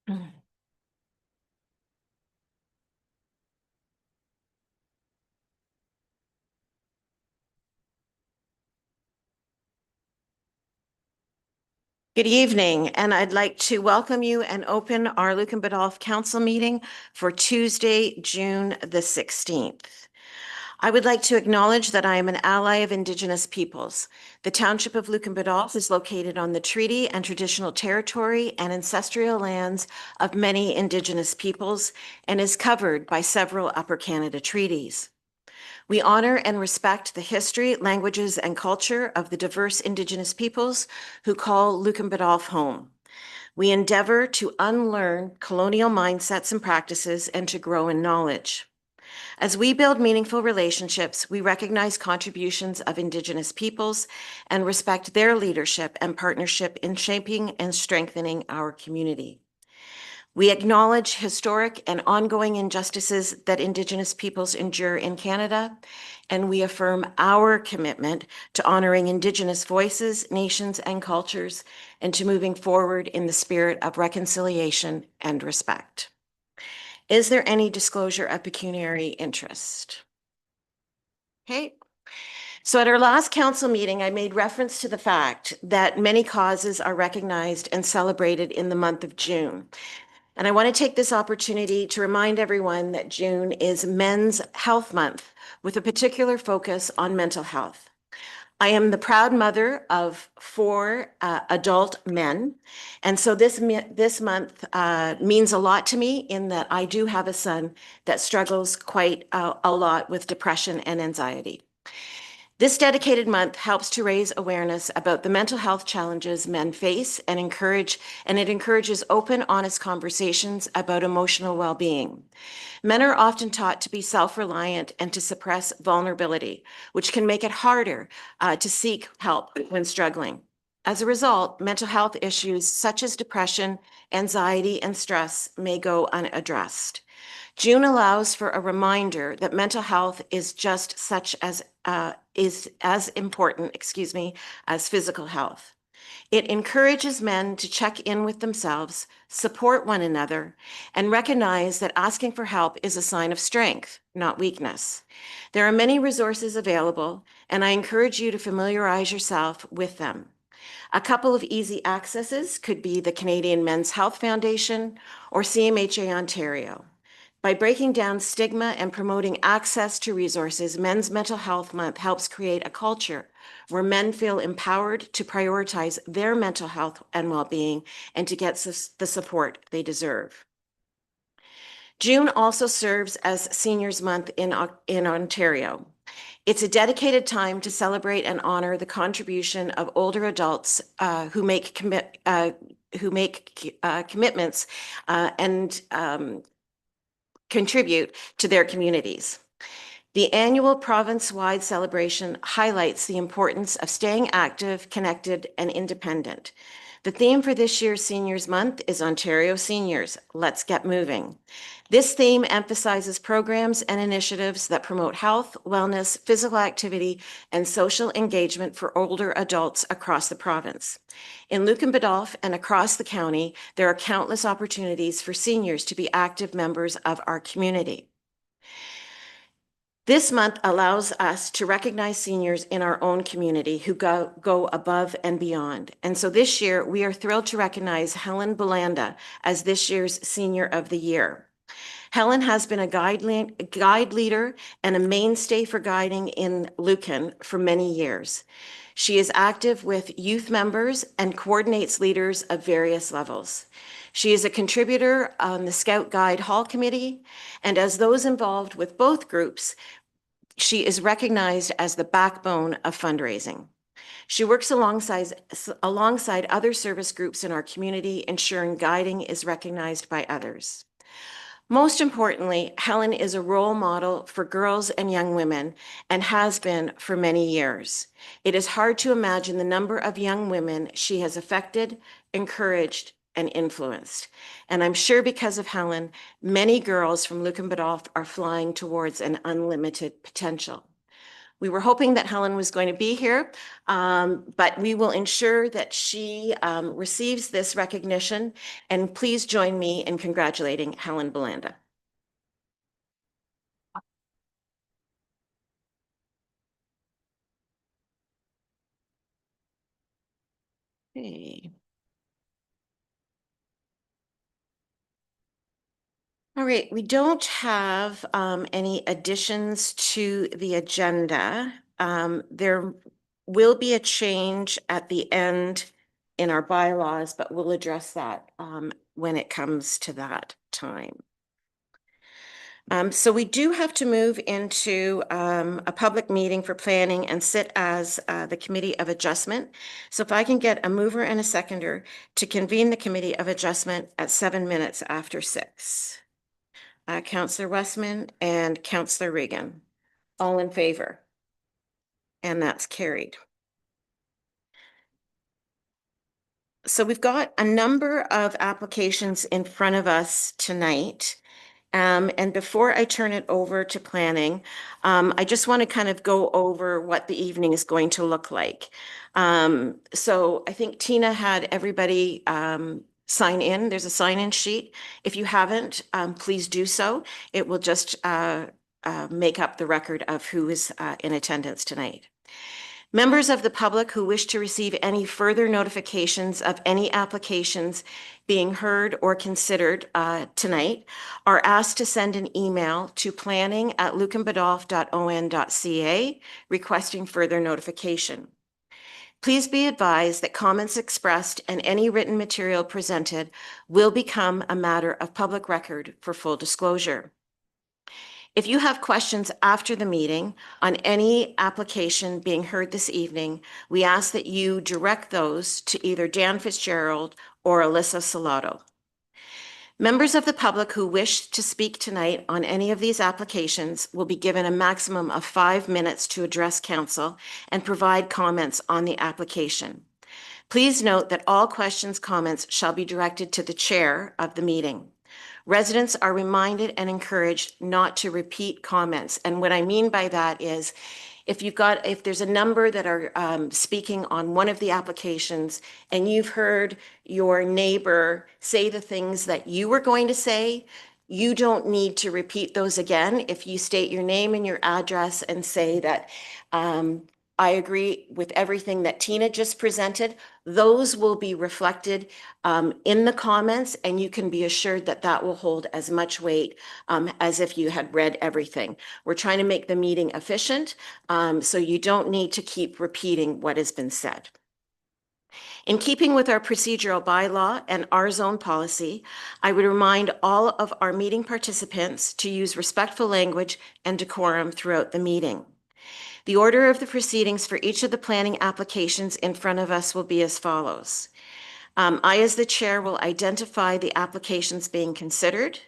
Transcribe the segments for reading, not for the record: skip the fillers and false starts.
Good evening, and I'd like to welcome you and open our Lucan Biddulph Council meeting for Tuesday, June the 16th. I would like to acknowledge that I am an ally of Indigenous peoples. The township of Lucan Biddulph is located on the treaty and traditional territory and ancestral lands of many Indigenous peoples and is covered by several Upper Canada treaties. We honor and respect the history, languages, and culture of the diverse Indigenous peoples who call Lucan Biddulph home. We endeavor to unlearn colonial mindsets and practices and to grow in knowledge. As we build meaningful relationships, we recognize contributions of Indigenous peoples and respect their leadership and partnership in shaping and strengthening our community. We acknowledge historic and ongoing injustices that Indigenous peoples endure in Canada, and we affirm our commitment to honoring Indigenous voices, nations, and cultures, and to moving forward in the spirit of reconciliation and respect. Is there any disclosure of pecuniary interest? Okay. So at our last council meeting, I made reference to the fact that many causes are recognized and celebrated in the month of June. And I want to take this opportunity to remind everyone that June is Men's Health Month with a particular focus on mental health. I am the proud mother of 4 adult men. And so this month means a lot to me in that I do have a son that struggles quite a lot with depression and anxiety. This dedicated month helps to raise awareness about the mental health challenges men face and it encourages open, honest conversations about emotional well-being. Men are often taught to be self-reliant and to suppress vulnerability, which can make it harder to seek help when struggling. As a result, mental health issues such as depression, anxiety, and stress may go unaddressed. June allows for a reminder that mental health is just such as is as important, as physical health. It encourages men to check in with themselves, support one another, and recognize that asking for help is a sign of strength, not weakness. There are many resources available, and I encourage you to familiarize yourself with them. A couple of easy accesses could be the Canadian Men's Health Foundation or CMHA Ontario. By breaking down stigma and promoting access to resources, Men's Mental Health Month helps create a culture where men feel empowered to prioritize their mental health and well-being and to get the support they deserve. June also serves as Seniors Month in Ontario. It's a dedicated time to celebrate and honor the contribution of older adults who make commitments and contribute to their communities. The annual province-wide celebration highlights the importance of staying active, connected, and independent. The theme for this year's Seniors Month is Ontario Seniors, Let's Get Moving. This theme emphasizes programs and initiatives that promote health, wellness, physical activity, and social engagement for older adults across the province. In Lucan Biddulph and across the county, there are countless opportunities for seniors to be active members of our community. This month allows us to recognize seniors in our own community who go above and beyond. And so this year, we are thrilled to recognize Helen Belanda as this year's Senior of the Year. Helen has been a guide leader and a mainstay for guiding in Lucan for many years. She is active with youth members and coordinates leaders of various levels. She is a contributor on the Scout Guide Hall Committee, and as those involved with both groups, she is recognized as the backbone of fundraising. She works alongside other service groups in our community, ensuring guiding is recognized by others. Most importantly, Helen is a role model for girls and young women and has been for many years. It is hard to imagine the number of young women she has affected, encouraged, and influenced. And I'm sure because of Helen, many girls from Lucan Biddulph are flying towards an unlimited potential. We were hoping that Helen was going to be here, but we will ensure that she receives this recognition. And please join me in congratulating Helen Belanda. Okay. All right, we don't have any additions to the agenda. There will be a change at the end in our bylaws, but we'll address that when it comes to that time. So we do have to move into a public meeting for planning and sit as the Committee of Adjustment. So if I can get a mover and a seconder to convene the Committee of Adjustment at 7 minutes after 6. Councillor Westman and Councillor Regan. All in favor? And that's carried. So we've got a number of applications in front of us tonight. And before I turn it over to planning, I just want to kind of go over what the evening is going to look like. So I think Tina had everybody sign in. There's a sign-in sheet. If you haven't, please do so. It will just make up the record of who is in attendance tonight. Members of the public who wish to receive any further notifications of any applications being heard or considered tonight are asked to send an email to planning@lucanbiddulph.on.ca requesting further notification. Please be advised that comments expressed and any written material presented will become a matter of public record for full disclosure. If you have questions after the meeting on any application being heard this evening, we ask that you direct those to either Dan Fitzgerald or Alyssa Salato. Members of the public who wish to speak tonight on any of these applications will be given a maximum of 5 minutes to address council and provide comments on the application. Please note that all questions, comments shall be directed to the chair of the meeting. Residents are reminded and encouraged not to repeat comments. And what I mean by that is if there's a number that are speaking on one of the applications and you've heard your neighbor say the things that you were going to say, you don't need to repeat those again. If you state your name and your address and say that I agree with everything that Tina just presented, those will be reflected in the comments, and you can be assured that that will hold as much weight as if you had read everything. We're trying to make the meeting efficient, so you don't need to keep repeating what has been said. In keeping with our procedural bylaw and our zone policy, I would remind all of our meeting participants to use respectful language and decorum throughout the meeting. The order of the proceedings for each of the planning applications in front of us will be as follows. I, as the chair, will identify the applications being considered.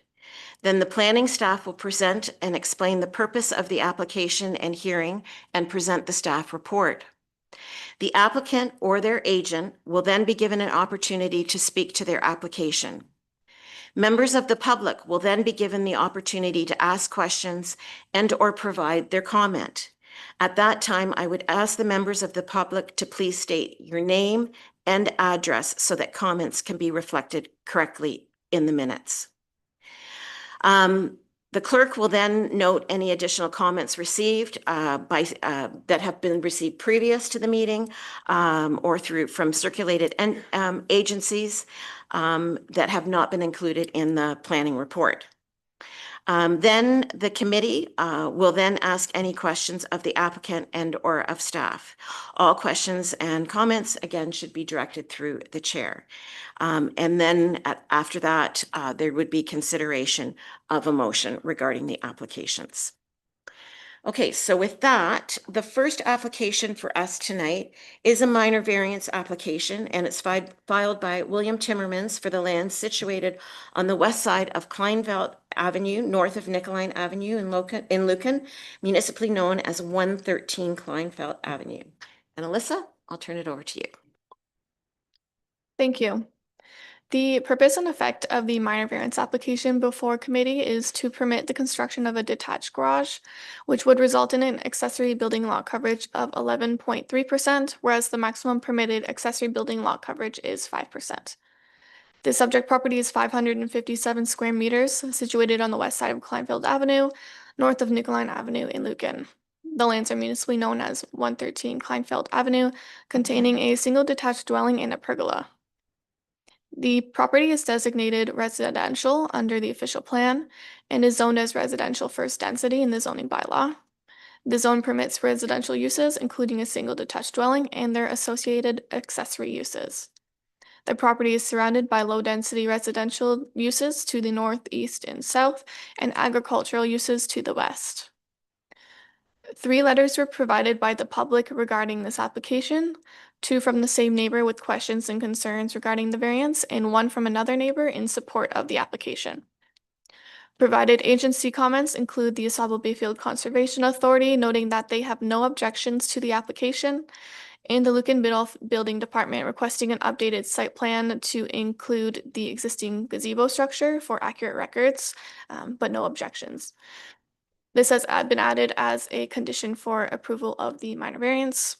Then the planning staff will present and explain the purpose of the application and hearing and present the staff report. The applicant or their agent will then be given an opportunity to speak to their application. Members of the public will then be given the opportunity to ask questions and or provide their comment. At that time, I would ask the members of the public to please state your name and address so that comments can be reflected correctly in the minutes. The clerk will then note any additional comments received that have been received previous to the meeting or from circulated agencies that have not been included in the planning report. Then the committee will then ask any questions of the applicant and or of staff. All questions and comments, again, should be directed through the chair. And then after that, there would be consideration of a motion regarding the applications. Okay, so with that, the first application for us tonight is a minor variance application, and it's filed by William Timmermans for the land situated on the west side of Kleinveld Avenue, north of Nicolline Avenue in Lucan, municipally known as 113 Kleinfeld Avenue. And Alyssa, I'll turn it over to you. Thank you. The purpose and effect of the minor variance application before committee is to permit the construction of a detached garage, which would result in an accessory building lot coverage of 11.3%, whereas the maximum permitted accessory building lot coverage is 5%. The subject property is 557 square meters, situated on the west side of Kleinfeld Avenue, north of Nicolline Avenue in Lucan. The lands are municipally known as 113 Kleinfeld Avenue, containing a single detached dwelling and a pergola. The property is designated residential under the official plan and is zoned as residential first density in the zoning bylaw. The zone permits residential uses, including a single detached dwelling and their associated accessory uses. The property is surrounded by low-density residential uses to the north, east, and south, and agricultural uses to the west. 3 letters were provided by the public regarding this application, 2 from the same neighbor with questions and concerns regarding the variance, and 1 from another neighbor in support of the application. Provided agency comments include the Asaba Bayfield Conservation Authority, noting that they have no objections to the application, and the Lucan Biddulph Building Department requesting an updated site plan to include the existing gazebo structure for accurate records, but no objections. This has been added as a condition for approval of the minor variance.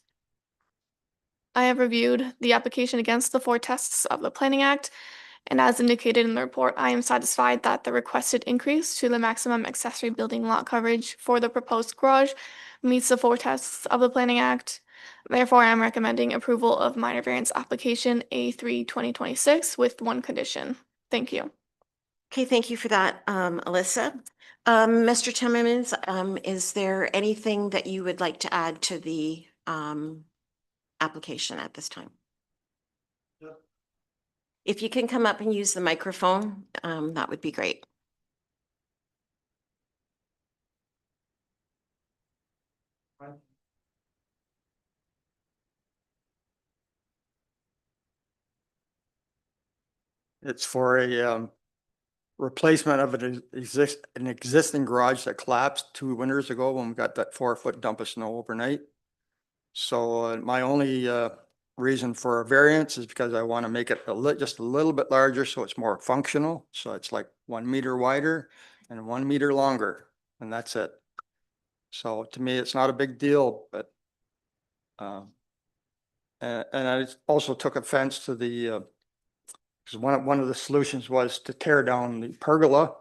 I have reviewed the application against the 4 tests of the Planning Act, and as indicated in the report, I am satisfied that the requested increase to the maximum accessory building lot coverage for the proposed garage meets the 4 tests of the Planning Act. Therefore, I am recommending approval of minor variance application A3-2026 with 1 condition. Thank you. Okay, thank you for that, Alyssa. Mr. Timmermans, is there anything that you would like to add to the application at this time? Yeah. If you can come up and use the microphone, that would be great. It's for a replacement of an existing garage that collapsed 2 winters ago when we got that 4-foot dump of snow overnight. So my only reason for a variance is because I want to make it just a little bit larger so it's more functional. So it's like 1 meter wider and 1 meter longer, and that's it. So to me, it's not a big deal, but and I also took offense to the because one of the solutions was to tear down the pergola.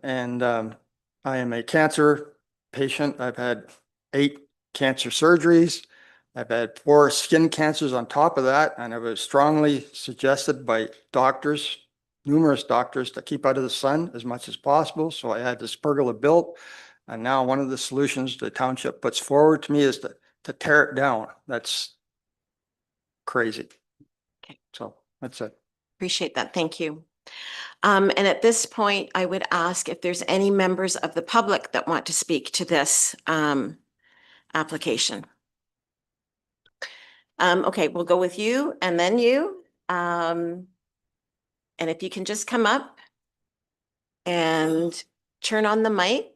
And I am a cancer patient. I've had 8 cancer surgeries. I've had 4 skin cancers on top of that, and I was strongly suggested by doctors, numerous doctors, to keep out of the sun as much as possible. So I had this pergola built, and now one of the solutions the township puts forward to me is to tear it down. That's crazy. Okay. So that's it. Appreciate that. Thank you. And at this point, I would ask if there's any members of the public that want to speak to this application. Okay, we'll go with you and then you. And if you can just come up and turn on the mic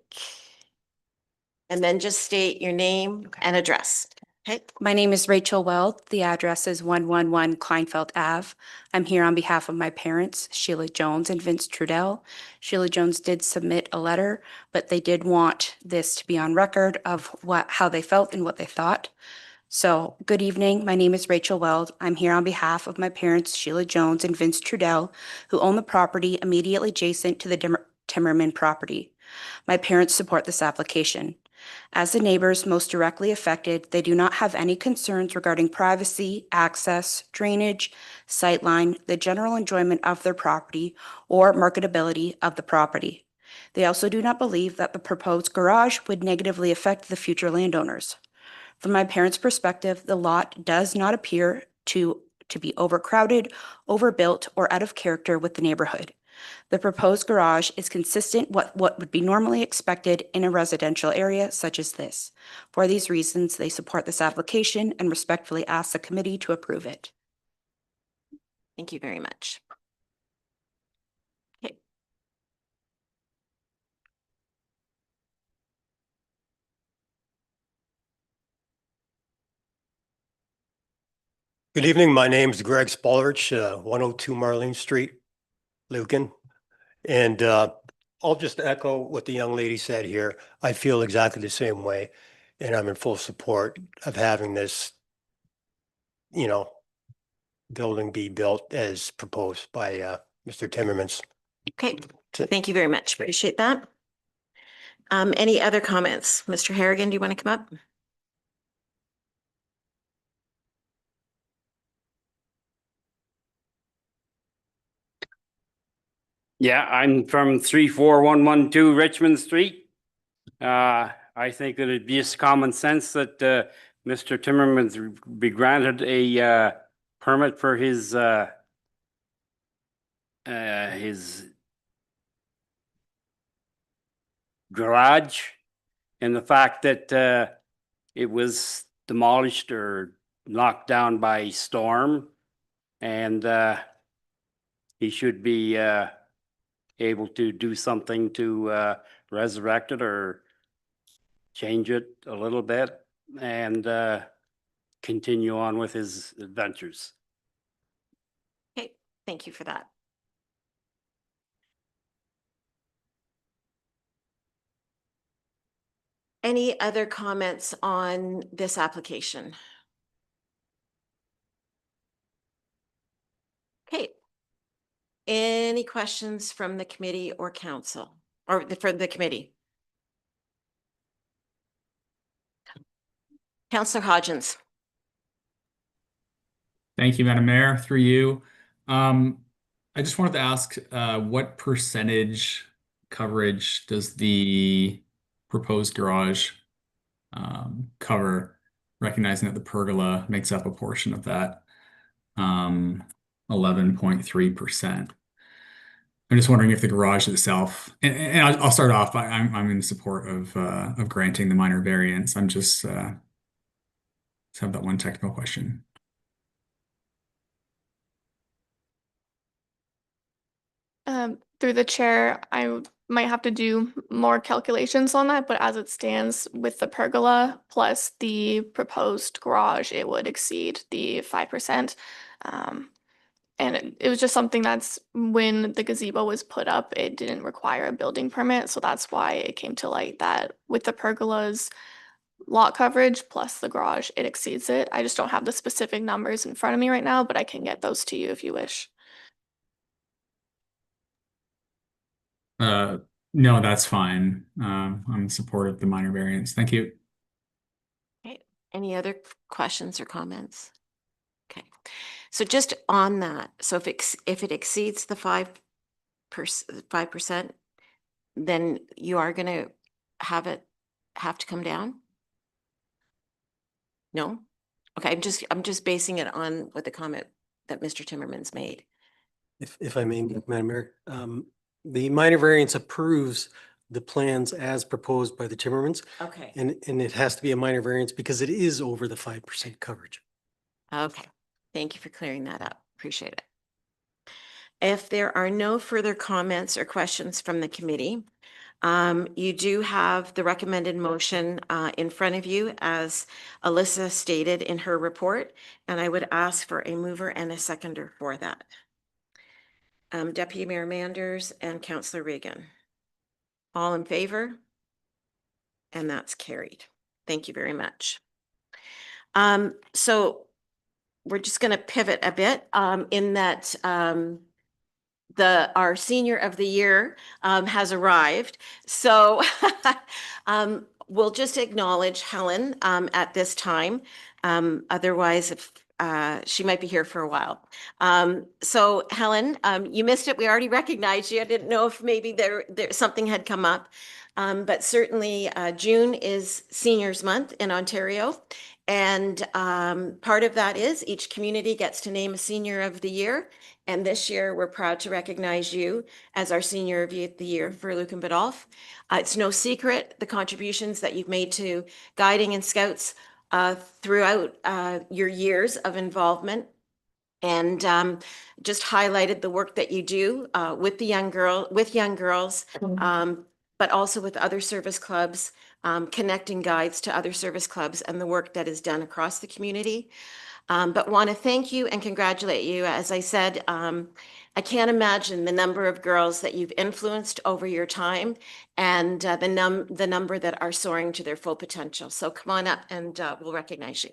and then just state your name and address. Okay. My name is Rachel Weld. The address is 111 Kleinfeld Ave. I'm here on behalf of my parents, Sheila Jones and Vince Trudell. Sheila Jones did submit a letter, but they did want this to be on record of how they felt and what they thought. So, good evening. My name is Rachel Weld. I'm here on behalf of my parents, Sheila Jones and Vince Trudell, who own the property immediately adjacent to the Timmerman property. My parents support this application. As the neighbors most directly affected, they do not have any concerns regarding privacy, access, drainage, sightline, the general enjoyment of their property, or marketability of the property. They also do not believe that the proposed garage would negatively affect the future landowners. From my parents' perspective, the lot does not appear to be overcrowded, overbuilt, or out of character with the neighborhood. The proposed garage is consistent with what would be normally expected in a residential area such as this. For these reasons, they support this application and respectfully ask the committee to approve it. Thank you very much. Okay. Good evening. My name is Greg Spolrich, 102 Marlene Street, Lucan. And I'll just echo what the young lady said here. I feel exactly the same way. And I'm in full support of having this, building be built as proposed by Mr. Timmermans. Okay, thank you very much. Appreciate that. Any other comments? Mr. Harrigan, do you want to come up? Yeah, I'm from 34112 Richmond Street. I think that it'd be just common sense that Mr. Timmermans be granted a permit for his garage, and the fact that it was demolished or knocked down by storm, and he should be able to do something to resurrect it or change it a little bit and continue on with his adventures. Okay, thank you for that. Any other comments on this application? Okay. Any questions from the committee or council or for the committee? Councillor Hodgins. Thank you, Madam Mayor, through you. I just wanted to ask, what percentage coverage does the proposed garage cover, recognizing that the pergola makes up a portion of that 11.3%? I'm just wondering if the garage itself, and I'll start off. I'm in support of granting the minor variance. I'm just have that one technical question. Through the chair, I might have to do more calculations on that, but as it stands with the pergola plus the proposed garage, it would exceed the 5%. And it was just something that's when the gazebo was put up, it didn't require a building permit. So that's why it came to light that with the pergola's lot coverage plus the garage, it exceeds it. I just don't have the specific numbers in front of me right now, but I can get those to you if you wish. No, that's fine. I'm in support of the minor variance. Thank you. Okay, any other questions or comments? Okay, so just on that, so if it exceeds the 5%, then you are going to have to come down? No? Okay, I'm just basing it on what the comment that Mr. Timmermans made. If I may, Madam Mayor, the minor variance approves the plans as proposed by the Timmermans, Okay. and it has to be a minor variance because it is over the 5% coverage. Okay, thank you for clearing that up. Appreciate it. If there are no further comments or questions from the committee, you do have the recommended motion in front of you as Alyssa stated in her report, and I would ask for a mover and a seconder for that. Deputy Mayor Manders and Councillor Regan. All in favor? And that's carried. Thank you very much. So we're just going to pivot a bit in that our senior of the year has arrived. So we'll just acknowledge Helen at this time. Otherwise, if she might be here for a while. So Helen, you missed it. We already recognized you. I didn't know if maybe there something had come up. But certainly June is Seniors Month in Ontario. And part of that is each community gets to name a Senior of the Year. And this year, we're proud to recognize you as our Senior of the Year for Lucan Biddulph. It's no secret the contributions that you've made to guiding and scouts throughout your years of involvement, and just highlighted the work that you do with young girls, but also with other service clubs, connecting guides to other service clubs and the work that is done across the community. But want to thank you and congratulate you. As I said, I can't imagine the number of girls that you've influenced over your time and the number that are soaring to their full potential. So come on up and we'll recognize you.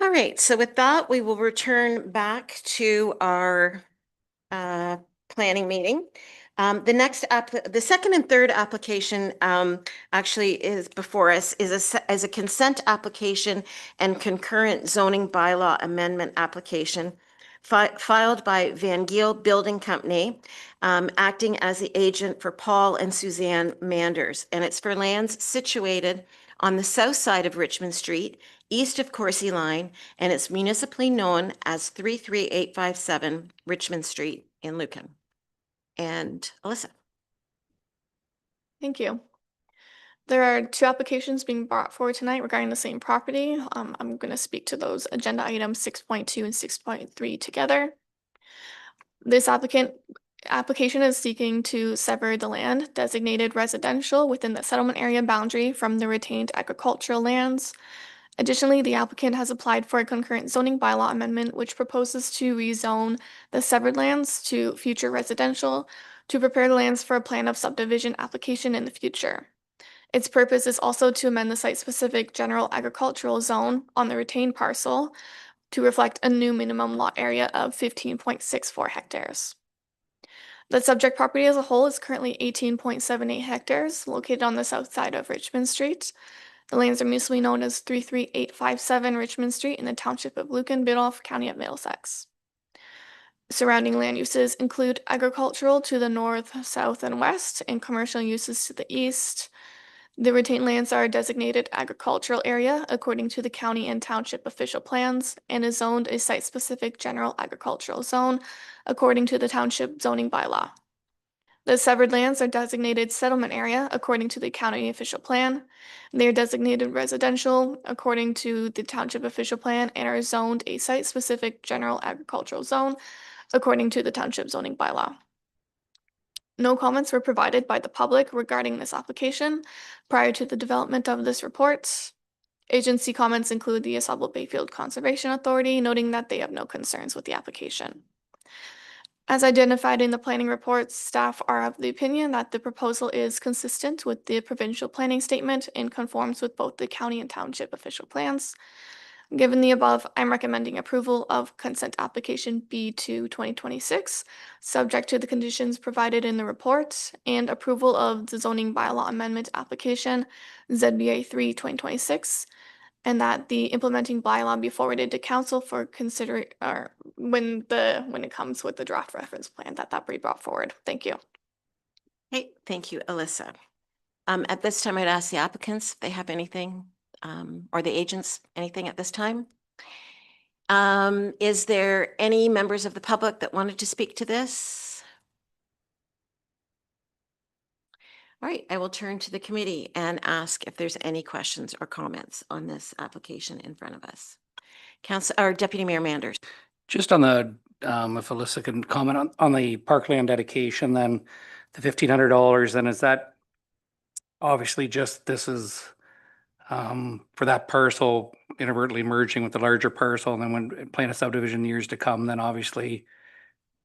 All right, so with that, we will return back to our planning meeting. The second and third application actually is before us is a consent application and concurrent zoning bylaw amendment application filed by Van Giel Building Company, acting as the agent for Paul and Suzanne Manders. And it's for lands situated on the south side of Richmond Street, east of Coursey Line, and it's municipally known as 33857 Richmond Street in Lucan. And Alyssa. Thank you. There are two applications being brought forward tonight regarding the same property. I'm going to speak to those agenda items 6.2 and 6.3 together. This application is seeking to sever the land designated residential within the settlement area boundary from the retained agricultural lands. Additionally, the applicant has applied for a concurrent zoning bylaw amendment, which proposes to rezone the severed lands to future residential to prepare the lands for a plan of subdivision application in the future. Its purpose is also to amend the site-specific general agricultural zone on the retained parcel to reflect a new minimum lot area of 15.64 hectares. The subject property as a whole is currently 18.78 hectares, located on the south side of Richmond Street. The lands are municipally known as 33857 Richmond Street in the township of Lucan Biddulph, County of Middlesex. Surrounding land uses include agricultural to the north, south, and west, and commercial uses to the east. The retained lands are designated agricultural area according to the county and township official plans and is zoned a site-specific general agricultural zone according to the township zoning bylaw. The severed lands are designated settlement area according to the county official plan. They are designated residential according to the township official plan and are zoned a site-specific general agricultural zone according to the township zoning bylaw. No comments were provided by the public regarding this application prior to the development of this report. Agency comments include the Asable Bayfield Conservation Authority, noting that they have no concerns with the application. As identified in the planning report, staff are of the opinion that the proposal is consistent with the provincial planning statement and conforms with both the county and township official plans. Given the above, I'm recommending approval of consent application B2 2026, subject to the conditions provided in the report, and approval of the zoning bylaw amendment application ZBA 3 2026, and that the implementing bylaw be forwarded to council for consider or when it comes with the draft reference plan that be brought forward. Thank you. Hey, thank you, Alyssa. At this time, I'd ask the applicants if they have anything, or the agents, anything at this time. Is there any members of the public that wanted to speak to this? All right, I will turn to the committee and ask if there's any questions or comments on this application in front of us. Council or Deputy Mayor Manders. Just on the, if Alyssa can comment on the parkland dedication, then the $1,500, then is that obviously just, this is for that parcel inadvertently merging with the larger parcel, and then when playing a subdivision years to come, then obviously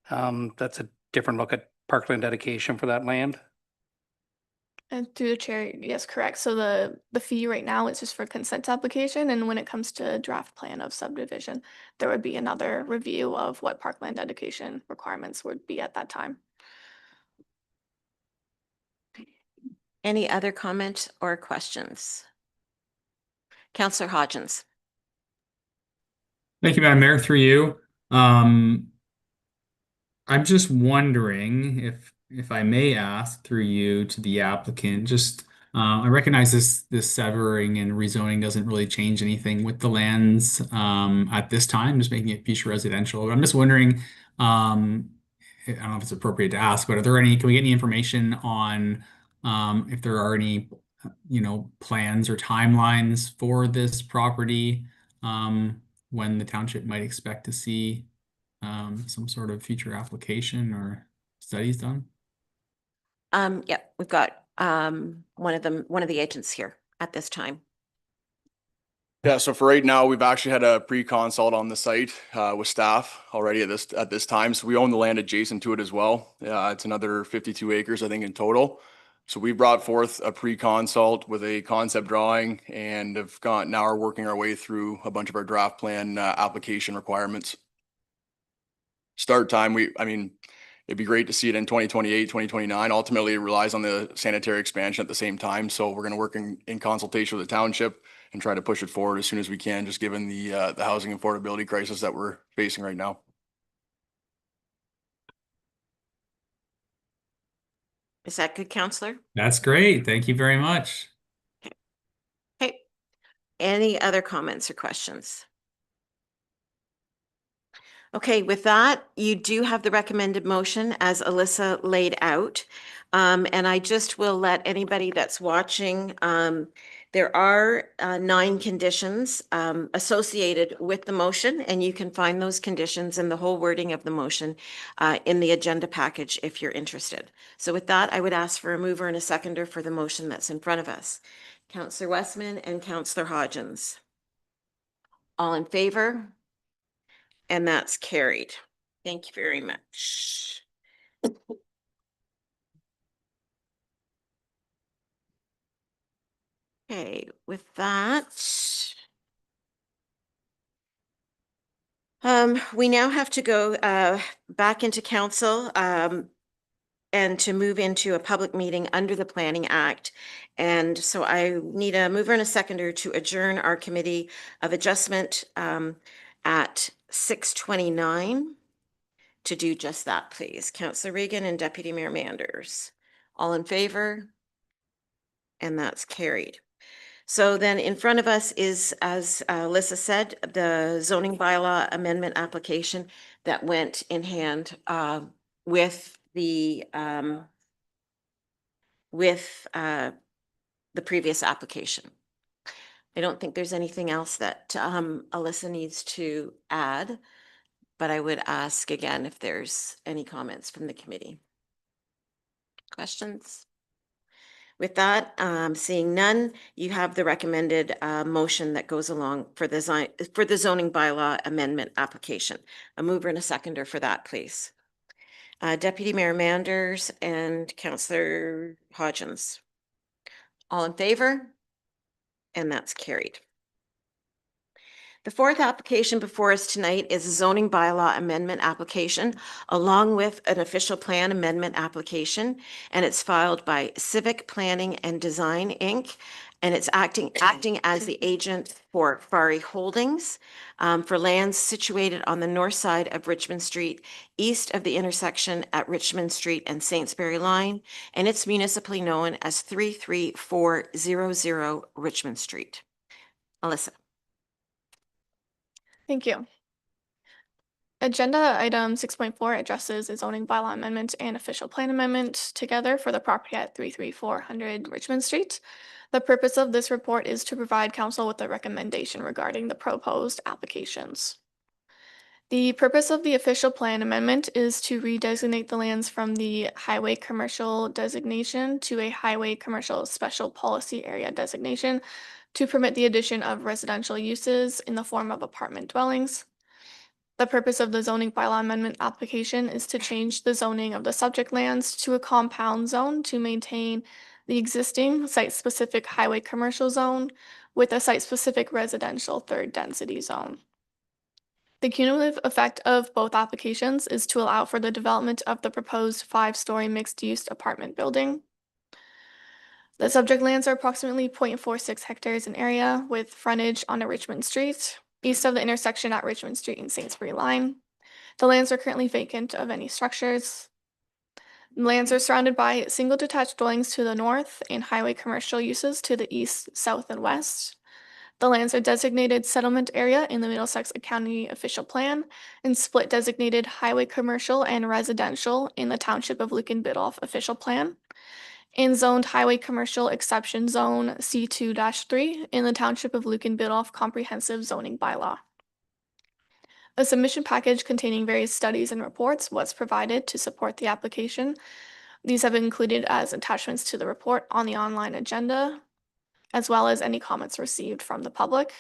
that's a different look at parkland dedication for that land? And through the chair, yes, correct. So the fee right now is just for consent application, and when it comes to draft plan of subdivision, there would be another review of what parkland dedication requirements would be at that time. Any other comments or questions? Councillor Hodgins. Thank you, Madam Mayor, through you. I'm just wondering if I may ask through you to the applicant, just I recognize this severing and rezoning doesn't really change anything with the lands at this time, just making it future residential. But I'm just wondering, I don't know if it's appropriate to ask, but can we get any information on if there are any, plans or timelines for this property, when the township might expect to see some sort of future application or studies done? Yeah, we've got one of the agents here at this time. Yeah, so for right now, we've actually had a pre-consult on the site with staff already at this time. So we own the land adjacent to it as well. It's another 52 acres, I think, in total. So we brought forth a pre-consult with a concept drawing and now are working our way through a bunch of our draft plan application requirements. Start time, it'd be great to see it in 2028, 2029. Ultimately, it relies on the sanitary expansion at the same time. So we're going to work in consultation with the township and try to push it forward as soon as we can, just given the housing affordability crisis that we're facing right now. Is that good, Councillor? That's great. Thank you very much. Okay. Any other comments or questions? Okay, with that, you do have the recommended motion as Alyssa laid out. And I just will let anybody that's watching, there are 9 conditions associated with the motion, and you can find those conditions and the whole wording of the motion in the agenda package if you're interested. So with that, I would ask for a mover and a seconder for the motion that's in front of us. Councillor Westman and Councillor Hodgins. All in favor? And that's carried. Thank you very much. Okay, with that, we now have to go back into council and to move into a public meeting under the Planning Act. And so I need a mover and a seconder to adjourn our committee of adjustment at 6:29 to do just that, please. Councillor Regan and Deputy Mayor Manders. All in favor? And that's carried. So then in front of us is, as Alyssa said, the zoning bylaw amendment application that went in hand with the previous application. I don't think there's anything else that Alyssa needs to add, but I would ask again if there's any comments from the committee. Questions? With that, seeing none, you have the recommended motion that goes along for the zoning bylaw amendment application. A mover and a seconder for that, please. Deputy Mayor Manders and Councillor Hodgins. All in favor? And that's carried. The fourth application before us tonight is a zoning bylaw amendment application, along with an official plan amendment application, and it's filed by Civic Planning and Design, Inc., and it's acting as the agent for Fari Holdings for lands situated on the north side of Richmond Street, east of the intersection at Richmond Street and Saintsbury Line, and it's municipally known as 33400 Richmond Street. Alyssa. Thank you. Agenda item 6.4 addresses a zoning bylaw amendment and official plan amendment together for the property at 33400 Richmond Street. The purpose of this report is to provide council with a recommendation regarding the proposed applications. The purpose of the official plan amendment is to redesignate the lands from the highway commercial designation to a highway commercial special policy area designation to permit the addition of residential uses in the form of apartment dwellings. The purpose of the zoning bylaw amendment application is to change the zoning of the subject lands to a compound zone to maintain the existing site-specific highway commercial zone with a site-specific residential third density zone. The cumulative effect of both applications is to allow for the development of the proposed 5-story mixed-use apartment building. The subject lands are approximately 0.46 hectares in area with frontage on a Richmond Street, east of the intersection at Richmond Street and Sainsbury line. The lands are currently vacant of any structures. Lands are surrounded by single detached dwellings to the north and highway commercial uses to the east, south, and west. The lands are designated settlement area in the Middlesex County official plan and split designated highway commercial and residential in the Township of Lucan Biddulph official plan and zoned highway commercial exception zone C2-3 in the Township of Lucan Biddulph comprehensive zoning bylaw. A submission package containing various studies and reports was provided to support the application. These have been included as attachments to the report on the online agenda, as well as any comments received from the public.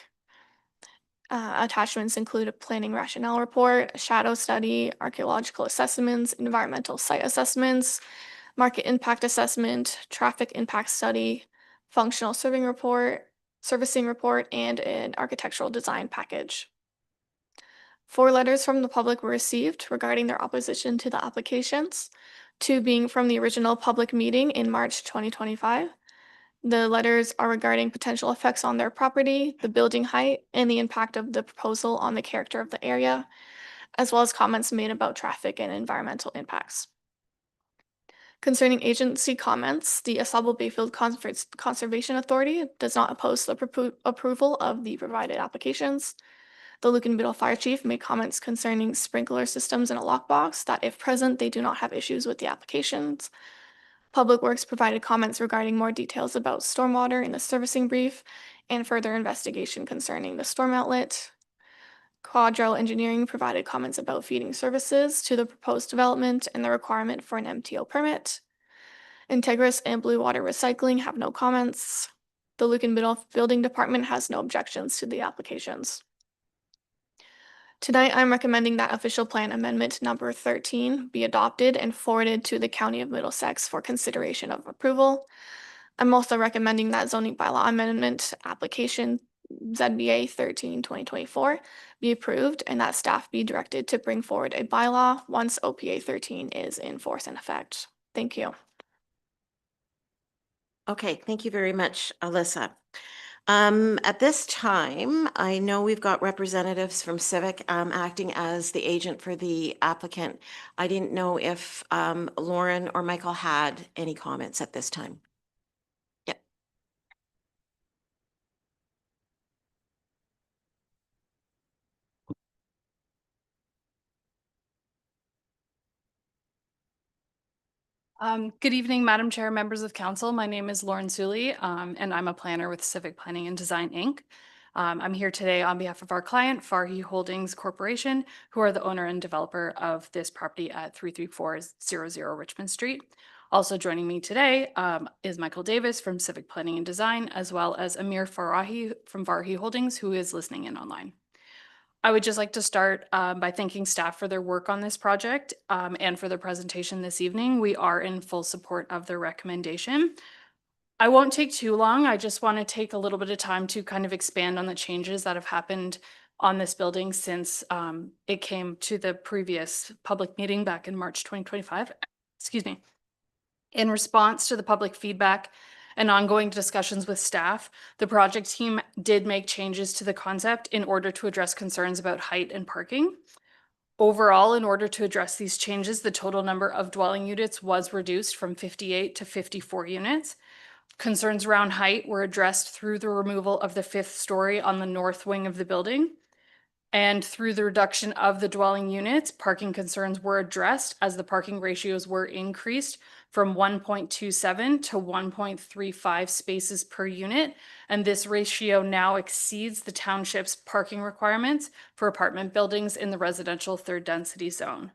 Attachments include a planning rationale report, a shadow study, archaeological assessments, environmental site assessments, market impact assessment, traffic impact study, functional servicing report, and an architectural design package. 4 letters from the public were received regarding their opposition to the applications, 2 being from the original public meeting in March 2025. The letters are regarding potential effects on their property, the building height, and the impact of the proposal on the character of the area, as well as comments made about traffic and environmental impacts. Concerning agency comments, the Asable Bayfield Conservation Authority does not oppose the approval of the provided applications. The Lucan Biddulph Fire Chief made comments concerning sprinkler systems in a lockbox that, if present, they do not have issues with the applications. Public Works provided comments regarding more details about stormwater in the servicing brief and further investigation concerning the storm outlet. Quadro Engineering provided comments about feeding services to the proposed development and the requirement for an MTO permit. Integris and Blue Water Recycling have no comments. The Lucan Biddulph Building Department has no objections to the applications. Tonight, I'm recommending that official plan amendment number 13 be adopted and forwarded to the County of Middlesex for consideration of approval. I'm also recommending that zoning bylaw amendment application ZBA 13-2024 be approved and that staff be directed to bring forward a bylaw once OPA 13 is in force and effect. Thank you. Okay, thank you very much, Alyssa. At this time, I know we've got representatives from Civic acting as the agent for the applicant. I didn't know if Lauren or Michael had any comments at this time. Yep. Good evening, Madam Chair, members of council. My name is Lauren Suley, and I'm a planner with Civic Planning and Design, Inc. I'm here today on behalf of our client, Farhi Holdings Corporation, who are the owner and developer of this property at 33400 Richmond Street. Also joining me today is Michael Davis from Civic Planning and Design, as well as Amir Farahi from Farhi Holdings, who is listening in online. I would just like to start by thanking staff for their work on this project and for their presentation this evening. We are in full support of their recommendation. I won't take too long. I just want to take a little bit of time to kind of expand on the changes that have happened on this building since it came to the previous public meeting back in March 2025. Excuse me. In response to the public feedback and ongoing discussions with staff, the project team did make changes to the concept in order to address concerns about height and parking. Overall, in order to address these changes, the total number of dwelling units was reduced from 58 to 54 units. Concerns around height were addressed through the removal of the 5th story on the north wing of the building. And through the reduction of the dwelling units, parking concerns were addressed as the parking ratios were increased from 1.27 to 1.35 spaces per unit. And this ratio now exceeds the township's parking requirements for apartment buildings in the residential third density zone.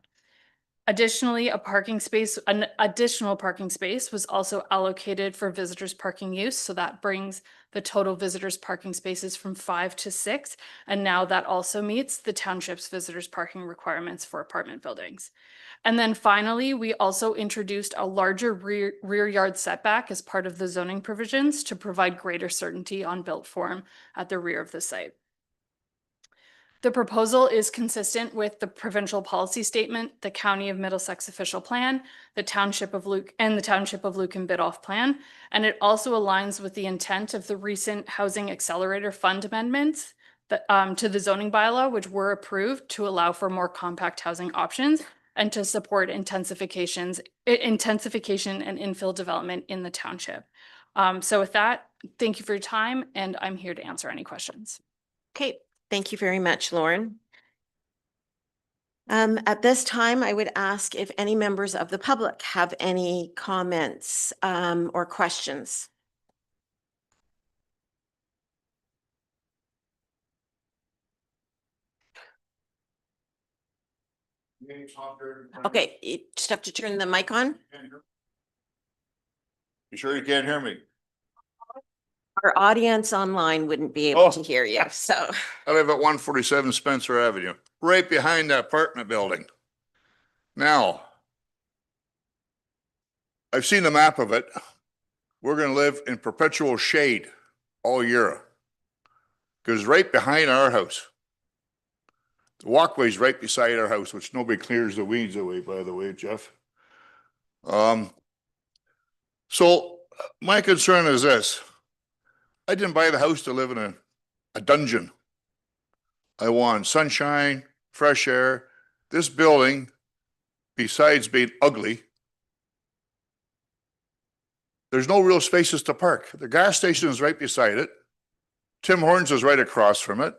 Additionally, an additional parking space was also allocated for visitors parking use. So that brings the total visitors parking spaces from 5 to 6. And now that also meets the township's visitors parking requirements for apartment buildings. And then finally, we also introduced a larger rear yard setback as part of the zoning provisions to provide greater certainty on built form at the rear of the site. The proposal is consistent with the provincial policy statement, the County of Middlesex official plan, the Township of Lucan Biddulph plan, and it also aligns with the intent of the recent Housing Accelerator Fund amendments that, to the zoning bylaw, which were approved to allow for more compact housing options and to support intensification and infill development in the township. So with that, thank you for your time, and I'm here to answer any questions. Okay, thank you very much, Lauren. At this time, I would ask if any members of the public have any comments or questions. Okay, you just have to turn the mic on. You sure you can't hear me? Our audience online wouldn't be able to hear you, so. I live at 147 Spencer Avenue, right behind the apartment building. Now, I've seen the map of it. We're gonna live in perpetual shade all year. Because right behind our house, the walkway's right beside our house, which nobody clears the weeds away, by the way, Jeff. So my concern is this. I didn't buy the house to live in a dungeon. I want sunshine, fresh air. This building, besides being ugly, there's no real spaces to park. The gas station is right beside it. Tim Hortons is right across from it.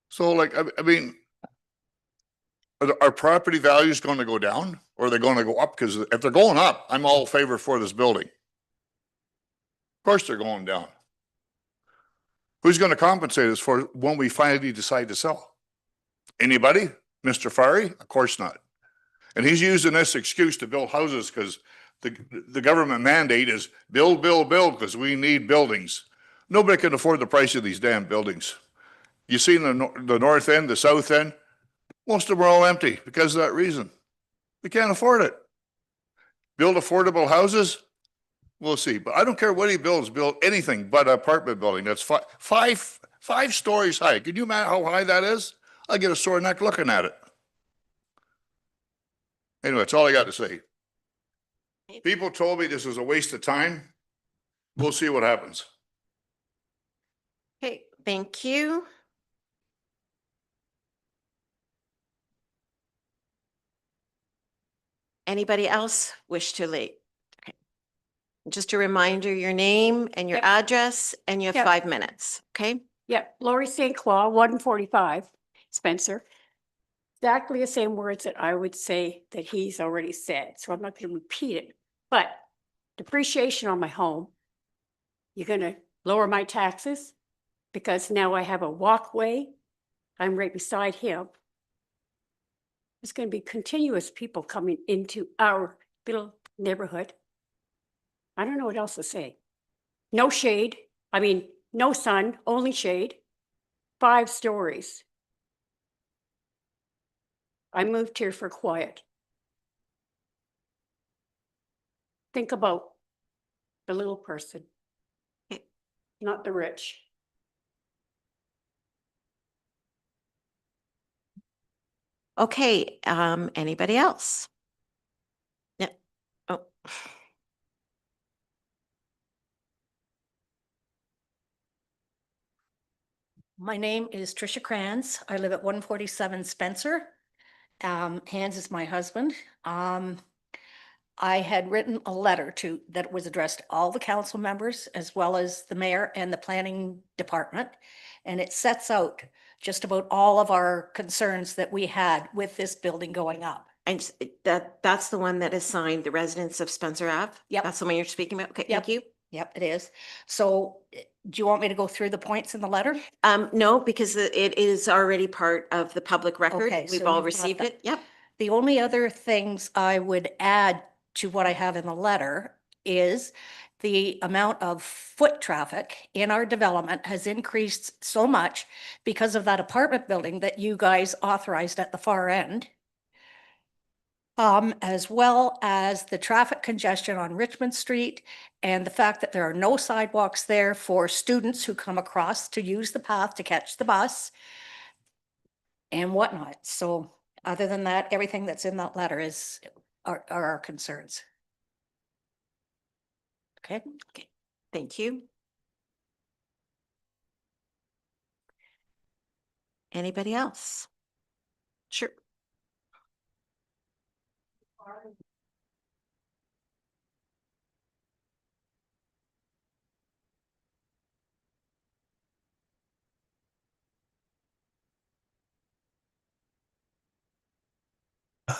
So like, I mean, are property values going to go down or are they going to go up? Because if they're going up, I'm all in favor for this building. Of course they're going down. Who's going to compensate us for when we finally decide to sell? Anybody? Mr. Fari? Of course not. And he's using this excuse to build houses because the government mandate is build, build, build because we need buildings. Nobody can afford the price of these damn buildings. You see the north end, the south end, most of them are all empty because of that reason. We can't afford it. Build affordable houses? We'll see. But I don't care what he builds, build anything but an apartment building. That's five stories high. Can you imagine how high that is? I get a sore neck looking at it. Anyway, that's all I got to say. People told me this is a waste of time. We'll see what happens. Okay, thank you. Anybody else wish to leave? Okay. Just a reminder, your name and your Yep. address, and you have Yep. 5 minutes, okay? Yep, Lori St. Clair, 145, Spencer. Exactly the same words that I would say that he's already said, so I'm not gonna repeat it. But depreciation on my home, you're gonna lower my taxes because now I have a walkway. I'm right beside him. There's gonna be continuous people coming into our little neighborhood. I don't know what else to say. No shade, no sun, only shade. 5 stories. I moved here for quiet. Think about the little person, not the rich. Okay, anybody else? Yeah, oh. My name is Tricia Kranz. I live at 147 Spencer. Hans is my husband. I had written a letter that was addressed to all the council members as well as the mayor and the planning department. And it sets out just about all of our concerns that we had with this building going up. And that's the one that is signed, the residents of Spencer Ave? Yep. That's the one you're speaking about? Okay, Yep. thank you. Yep, it is. So do you want me to go through the points in the letter? No, because it is already part of the public record. Okay, We've so all you've got received that. it. Yep. The only other things I would add to what I have in the letter is the amount of foot traffic in our development has increased so much because of that apartment building that you guys authorized at the far end. As well as the traffic congestion on Richmond Street and the fact that there are no sidewalks there for students who come across to use the path to catch the bus and whatnot. So other than that, everything that's in that letter are our concerns. Okay. Okay, thank you. Anybody else? Sure.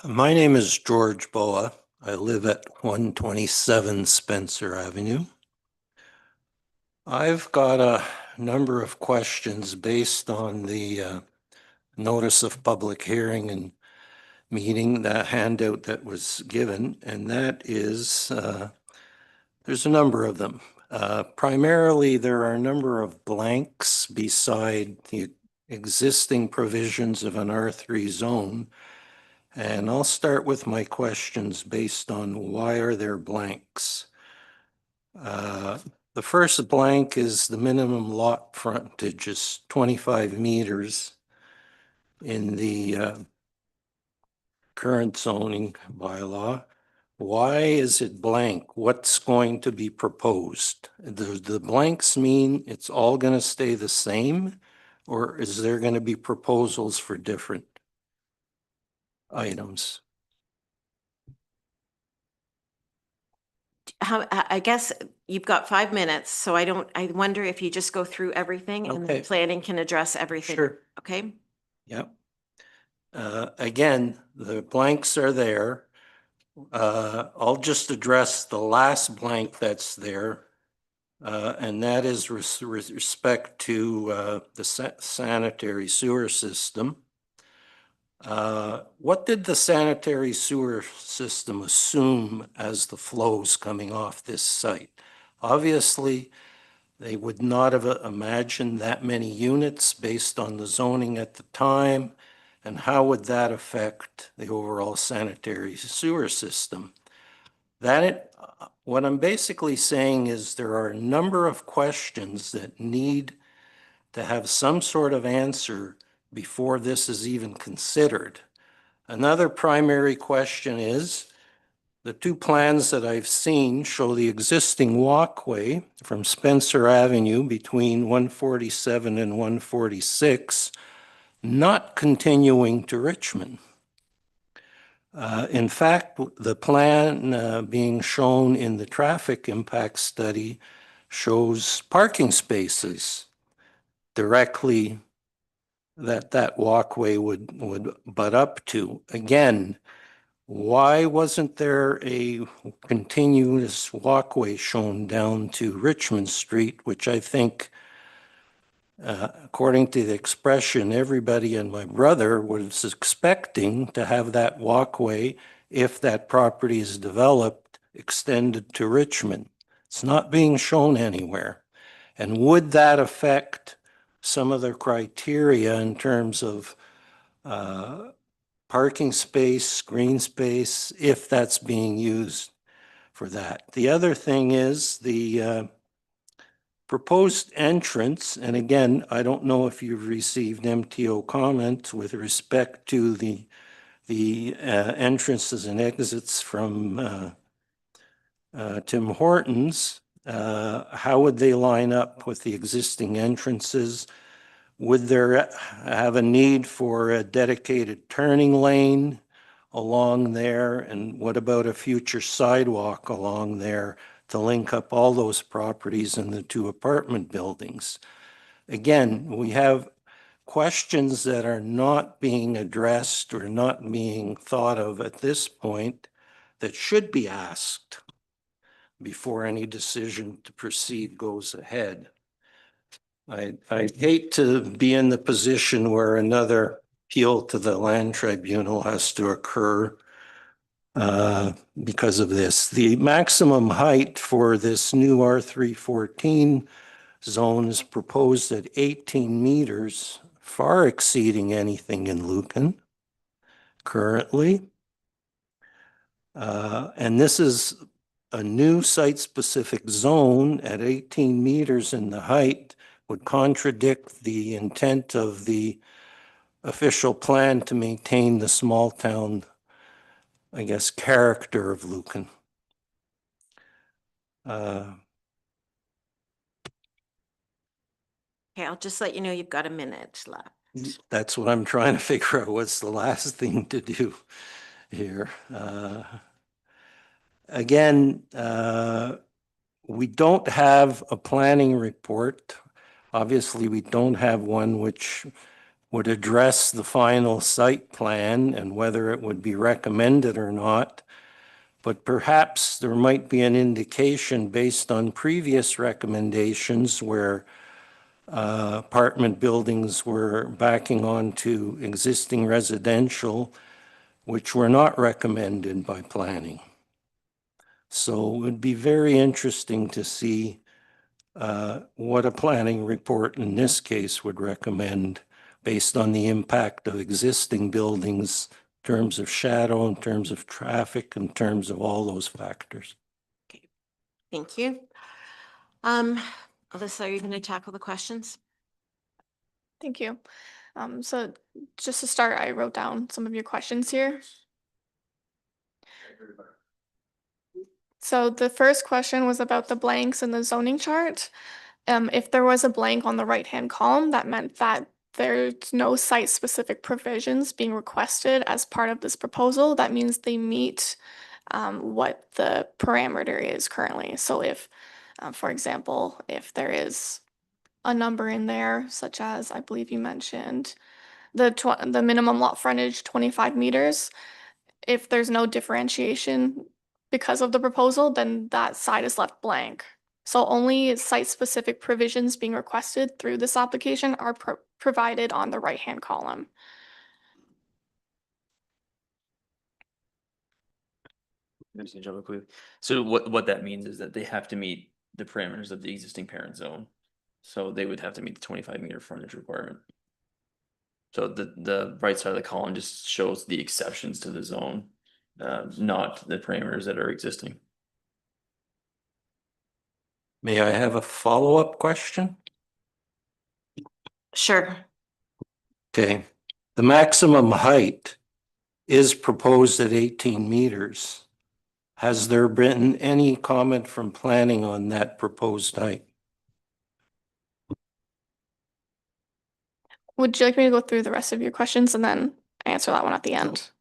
My name is George Boa. I live at 127 Spencer Avenue. I've got a number of questions based on the notice of public hearing and meeting, that handout that was given, and that is, there's a number of them. Primarily, there are a number of blanks beside the existing provisions of an R3 zone. And I'll start with my questions based on why are there blanks. The first blank is the minimum lot frontage is 25 meters in the current zoning bylaw. Why is it blank? What's going to be proposed? The blanks mean it's all going to stay the same, or is there going to be proposals for different items? I guess you've got 5 minutes, so I wonder if you just go through everything and then Okay. planning can address everything. Sure. Okay? Yep. Again, the blanks are there. I'll just address the last blank that's there. And that is with respect to the sanitary sewer system. What did the sanitary sewer system assume as the flows coming off this site? Obviously, they would not have imagined that many units based on the zoning at the time. And how would that affect the overall sanitary sewer system? What I'm basically saying is there are a number of questions that need to have some sort of answer before this is even considered. Another primary question is, the two plans that I've seen show the existing walkway from Spencer Avenue between 147 and 146, not continuing to Richmond. In fact, the plan being shown in the traffic impact study shows parking spaces directly that walkway would butt up to. Again, why wasn't there a continuous walkway shown down to Richmond Street, which I think, according to the expression, everybody and my brother was expecting to have that walkway, if that property is developed, extended to Richmond. It's not being shown anywhere. And would that affect some of the criteria in terms of parking space, green space, if that's being used for that? The other thing is the proposed entrance, and again, I don't know if you've received MTO comments with respect to the entrances and exits from Tim Hortons. How would they line up with the existing entrances? Would there have a need for a dedicated turning lane along there? And what about a future sidewalk along there to link up all those properties in the two apartment buildings? Again, we have questions that are not being addressed or not being thought of at this point that should be asked before any decision to proceed goes ahead. I hate to be in the position where another appeal to the land tribunal has to occur because of this. The maximum height for this new R314 zone is proposed at 18 meters, far exceeding anything in Lucan currently. And this is a new site-specific zone at 18 meters in the height would contradict the intent of the official plan to maintain the small town, I guess, character of Lucan. Okay, I'll just let you know you've got a minute left. That's what I'm trying to figure out. What's the last thing to do here? Again, we don't have a planning report. Obviously, we don't have one which would address the final site plan and whether it would be recommended or not. But perhaps there might be an indication based on previous recommendations where apartment buildings were backing onto existing residential, which were not recommended by planning. So it would be very interesting to see what a planning report in this case would recommend based on the impact of existing buildings in terms of shadow, in terms of traffic, in terms of all those factors. Okay, thank you. Alyssa, are you going to tackle the questions? Thank you. So just to start, I wrote down some of your questions here. So the first question was about the blanks in the zoning chart. If there was a blank on the right-hand column, that meant that there's no site-specific provisions being requested as part of this proposal. That means they meet what the parameter is currently. So if, for example, if there is a number in there, such as I believe you mentioned the minimum lot frontage 25 meters, if there's no differentiation because of the proposal, then that side is left blank. So only site-specific provisions being requested through this application are provided on the right-hand column. So what that means is that they have to meet the parameters of the existing parent zone. So they would have to meet the 25-meter frontage requirement. So the right side of the column just shows the exceptions to the zone, not the parameters that are existing. May I have a follow-up question? Sure. Okay. The maximum height is proposed at 18 meters. Has there been any comment from planning on that proposed height? Would you like me to go through the rest of your questions and then answer that one at the end?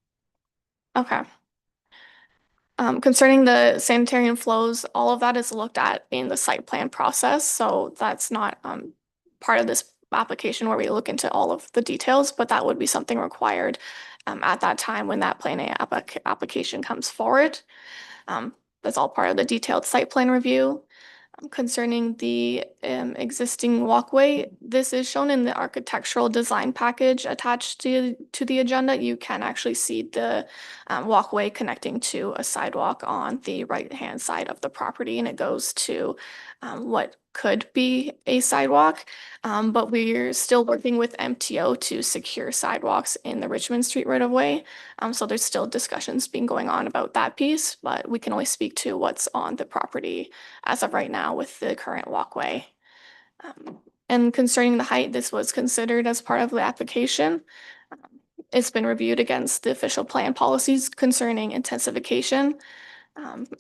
Okay. Concerning the sanitary flows, all of that is looked at in the site plan process. So that's not part of this application where we look into all of the details, but that would be something required at that time when that planning application comes forward. That's all part of the detailed site plan review. Concerning the existing walkway, this is shown in the architectural design package attached to the agenda. You can actually see the walkway connecting to a sidewalk on the right-hand side of the property, and it goes to what could be a sidewalk, but we're still working with MTO to secure sidewalks in the Richmond Street right-of-way. So there's still discussions being going on about that piece, but we can only speak to what's on the property as of right now with the current walkway. And concerning the height, this was considered as part of the application. It's been reviewed against the official plan policies concerning intensification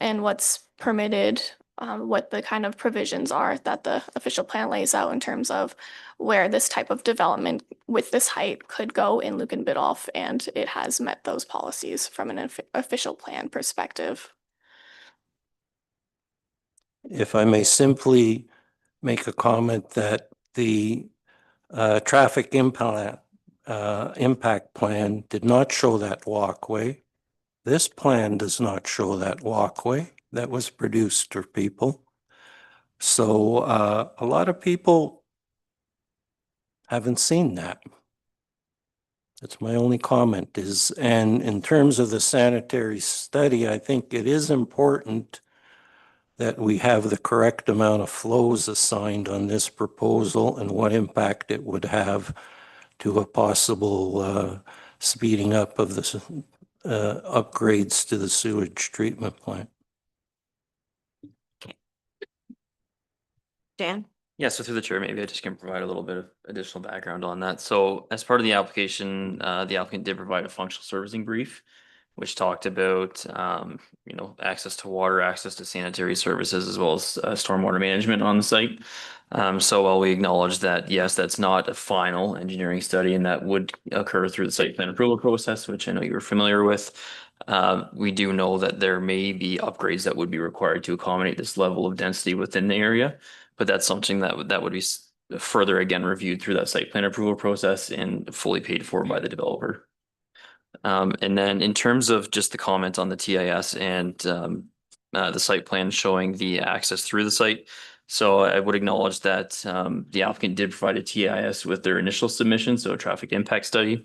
and what's permitted, what the kind of provisions are that the official plan lays out in terms of where this type of development with this height could go in Lucan Biddulph, and it has met those policies from an official plan perspective. If I may simply make a comment that the traffic impact plan did not show that walkway. This plan does not show that walkway that was produced for people. So a lot of people haven't seen that. That's my only comment is, and in terms of the sanitary study, I think it is important that we have the correct amount of flows assigned on this proposal and what impact it would have to a possible speeding up of the upgrades to the sewage treatment plant. Dan? Yeah, so through the chair, maybe I just can provide a little bit of additional background on that. So as part of the application, the applicant did provide a functional servicing brief, which talked about, access to water, access to sanitary services, as well as stormwater management on the site. So while we acknowledge that, yes, that's not a final engineering study and that would occur through the site plan approval process, which I know you were familiar with. We do know that there may be upgrades that would be required to accommodate this level of density within the area. But that's something that would be further again reviewed through that site plan approval process and fully paid for by the developer. And then in terms of just the comment on the TIS and the site plan showing the access through the site. So I would acknowledge that the applicant did provide a TIS with their initial submission, so a traffic impact study.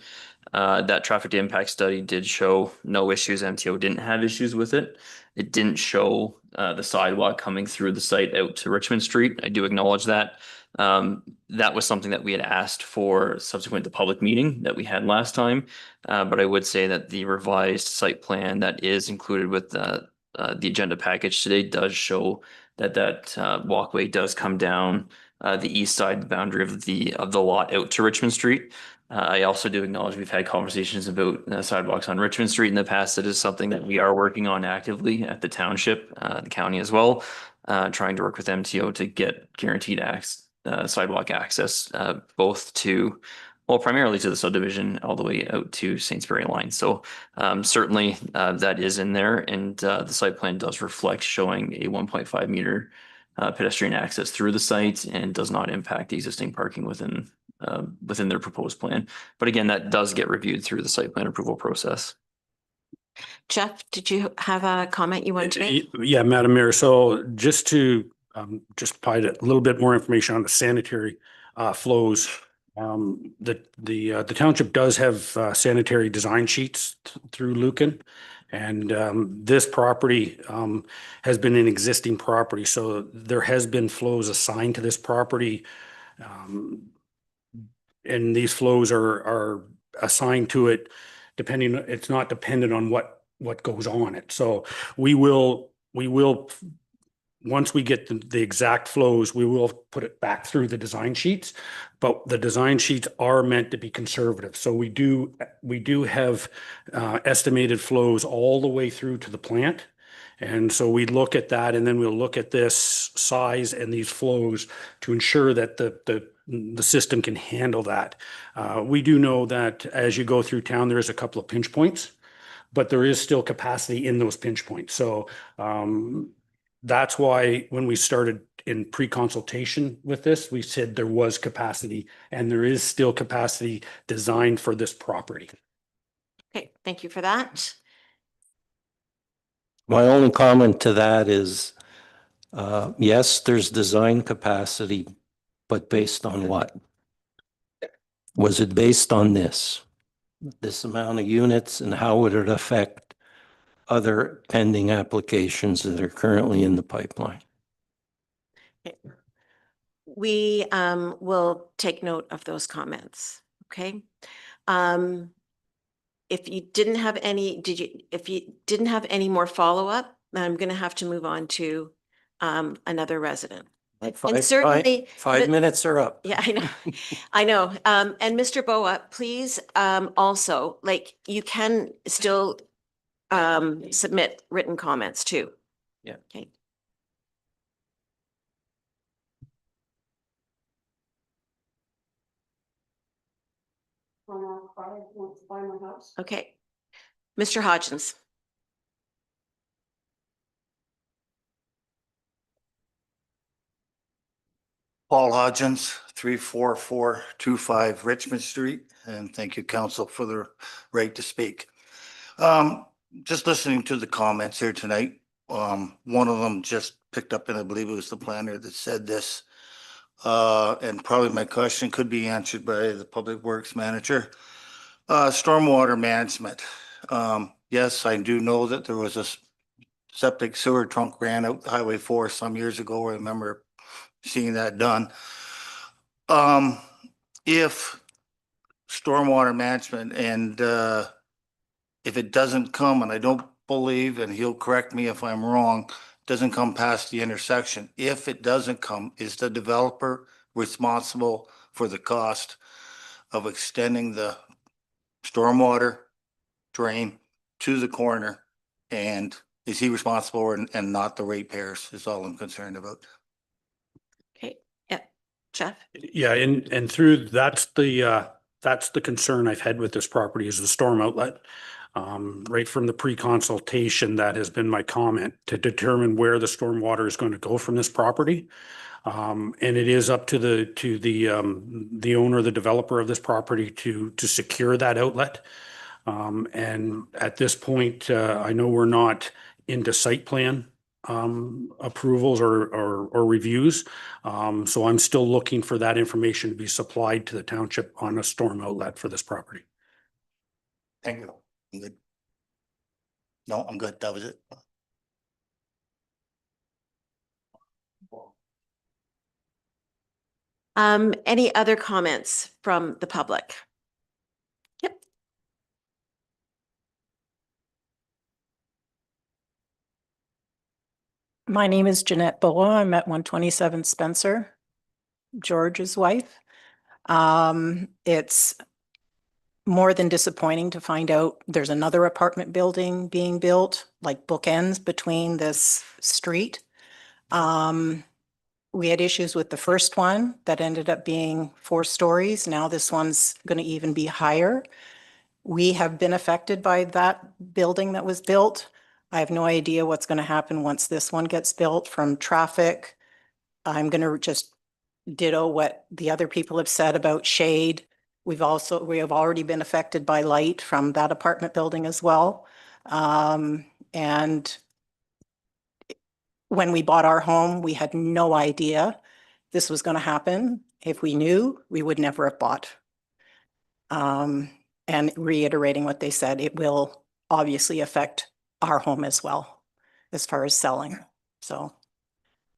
That traffic impact study did show no issues. MTO didn't have issues with it. It didn't show the sidewalk coming through the site out to Richmond Street. I do acknowledge that. That was something that we had asked for subsequent to public meeting that we had last time. But I would say that the revised site plan that is included with the agenda package today does show that walkway does come down the east side boundary of the lot out to Richmond Street. I also do acknowledge we've had conversations about sidewalks on Richmond Street in the past. That is something that we are working on actively at the township, the county as well, trying to work with MTO to get guaranteed sidewalk access, both to, well, primarily to the subdivision all the way out to Saintsbury line. So certainly that is in there, and the site plan does reflect showing a 1.5 meter pedestrian access through the site and does not impact the existing parking within their proposed plan. But again, that does get reviewed through the site plan approval process. Jeff, did you have a comment you wanted to make? Yeah, Madam Mayor. So just to just provide a little bit more information on the sanitary flows. The township does have sanitary design sheets through Lucan. And this property has been an existing property. So there has been flows assigned to this property. And these flows are assigned to it depending, it's not dependent on what goes on it. So we will, once we get the exact flows, we will put it back through the design sheets, but the design sheets are meant to be conservative. So we do have estimated flows all the way through to the plant. And so we look at that, and then we'll look at this size and these flows to ensure that the system can handle that. We do know that as you go through town, there is a couple of pinch points, but there is still capacity in those pinch points. So that's why when we started in pre-consultation with this, we said there was capacity, and there is still capacity designed for this property. Okay, thank you for that. My only comment to that is, yes, there's design capacity, but based on what? Was it based on this amount of units, and how would it affect other pending applications that are currently in the pipeline? We will take note of those comments, okay? If you didn't have any, if you didn't have any more follow-up, then I'm gonna have to move on to another resident. And certainly. 5 minutes are up. Yeah, I know, I know. And Mr. Boa, please, also, like, you can still submit written comments too. Yeah. Okay. Okay. Mr. Hodgins. Paul Hodgins, 34425 Richmond Street, and thank you, council, for the right to speak. Just listening to the comments here tonight, one of them just picked up, and I believe it was the planner that said this, and probably my question could be answered by the public works manager. Stormwater management. Yes, I do know that there was a septic sewer trunk ran out Highway 4 some years ago. I remember seeing that done. If stormwater management and if it doesn't come, and I don't believe, and he'll correct me if I'm wrong, doesn't come past the intersection. If it doesn't come, is the developer responsible for the cost of extending the stormwater drain to the corner? And is he responsible and not the ratepayers is all I'm concerned about. Okay, yeah, Jeff? Yeah, and through, that's the concern I've had with this property is the storm outlet. Right from the pre-consultation, that has been my comment to determine where the storm water is going to go from this property. And it is up to the owner, the developer of this property to secure that outlet. And at this point, I know we're not into site plan approvals or reviews. So I'm still looking for that information to be supplied to the township on a storm outlet for this property. Thank you. I'm good. No, I'm good. That was it. Any other comments from the public? Yep. My name is Jeanette Boa. I'm at 127 Spencer, George's wife. It's more than disappointing to find out there's another apartment building being built, like bookends between this street. We had issues with the first one that ended up being 4 stories. Now this one's going to even be higher. We have been affected by that building that was built. I have no idea what's going to happen once this one gets built from traffic. I'm going to just ditto what the other people have said about shade. We have already been affected by light from that apartment building as well. And when we bought our home, we had no idea this was going to happen. If we knew, we would never have bought. And reiterating what they said, it will obviously affect our home as well, as far as selling. So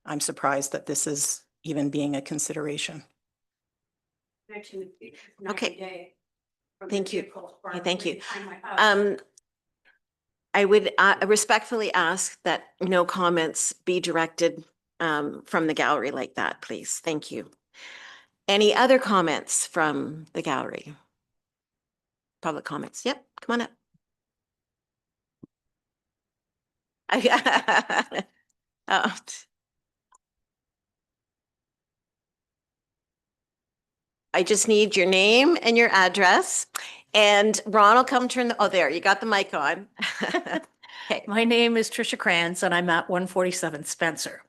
I'm surprised that this is even being a consideration. Okay. Thank you. Okay, thank you. I would respectfully ask that no comments be directed from the gallery like that, please. Thank you. Any other comments from the gallery? Public comments? Yep, come on up. Oh. I just need your name and your address, and Ron will come turn the, oh, there, you got the mic on. Okay, my name is Tricia Kranz and I'm at 147 Spencer.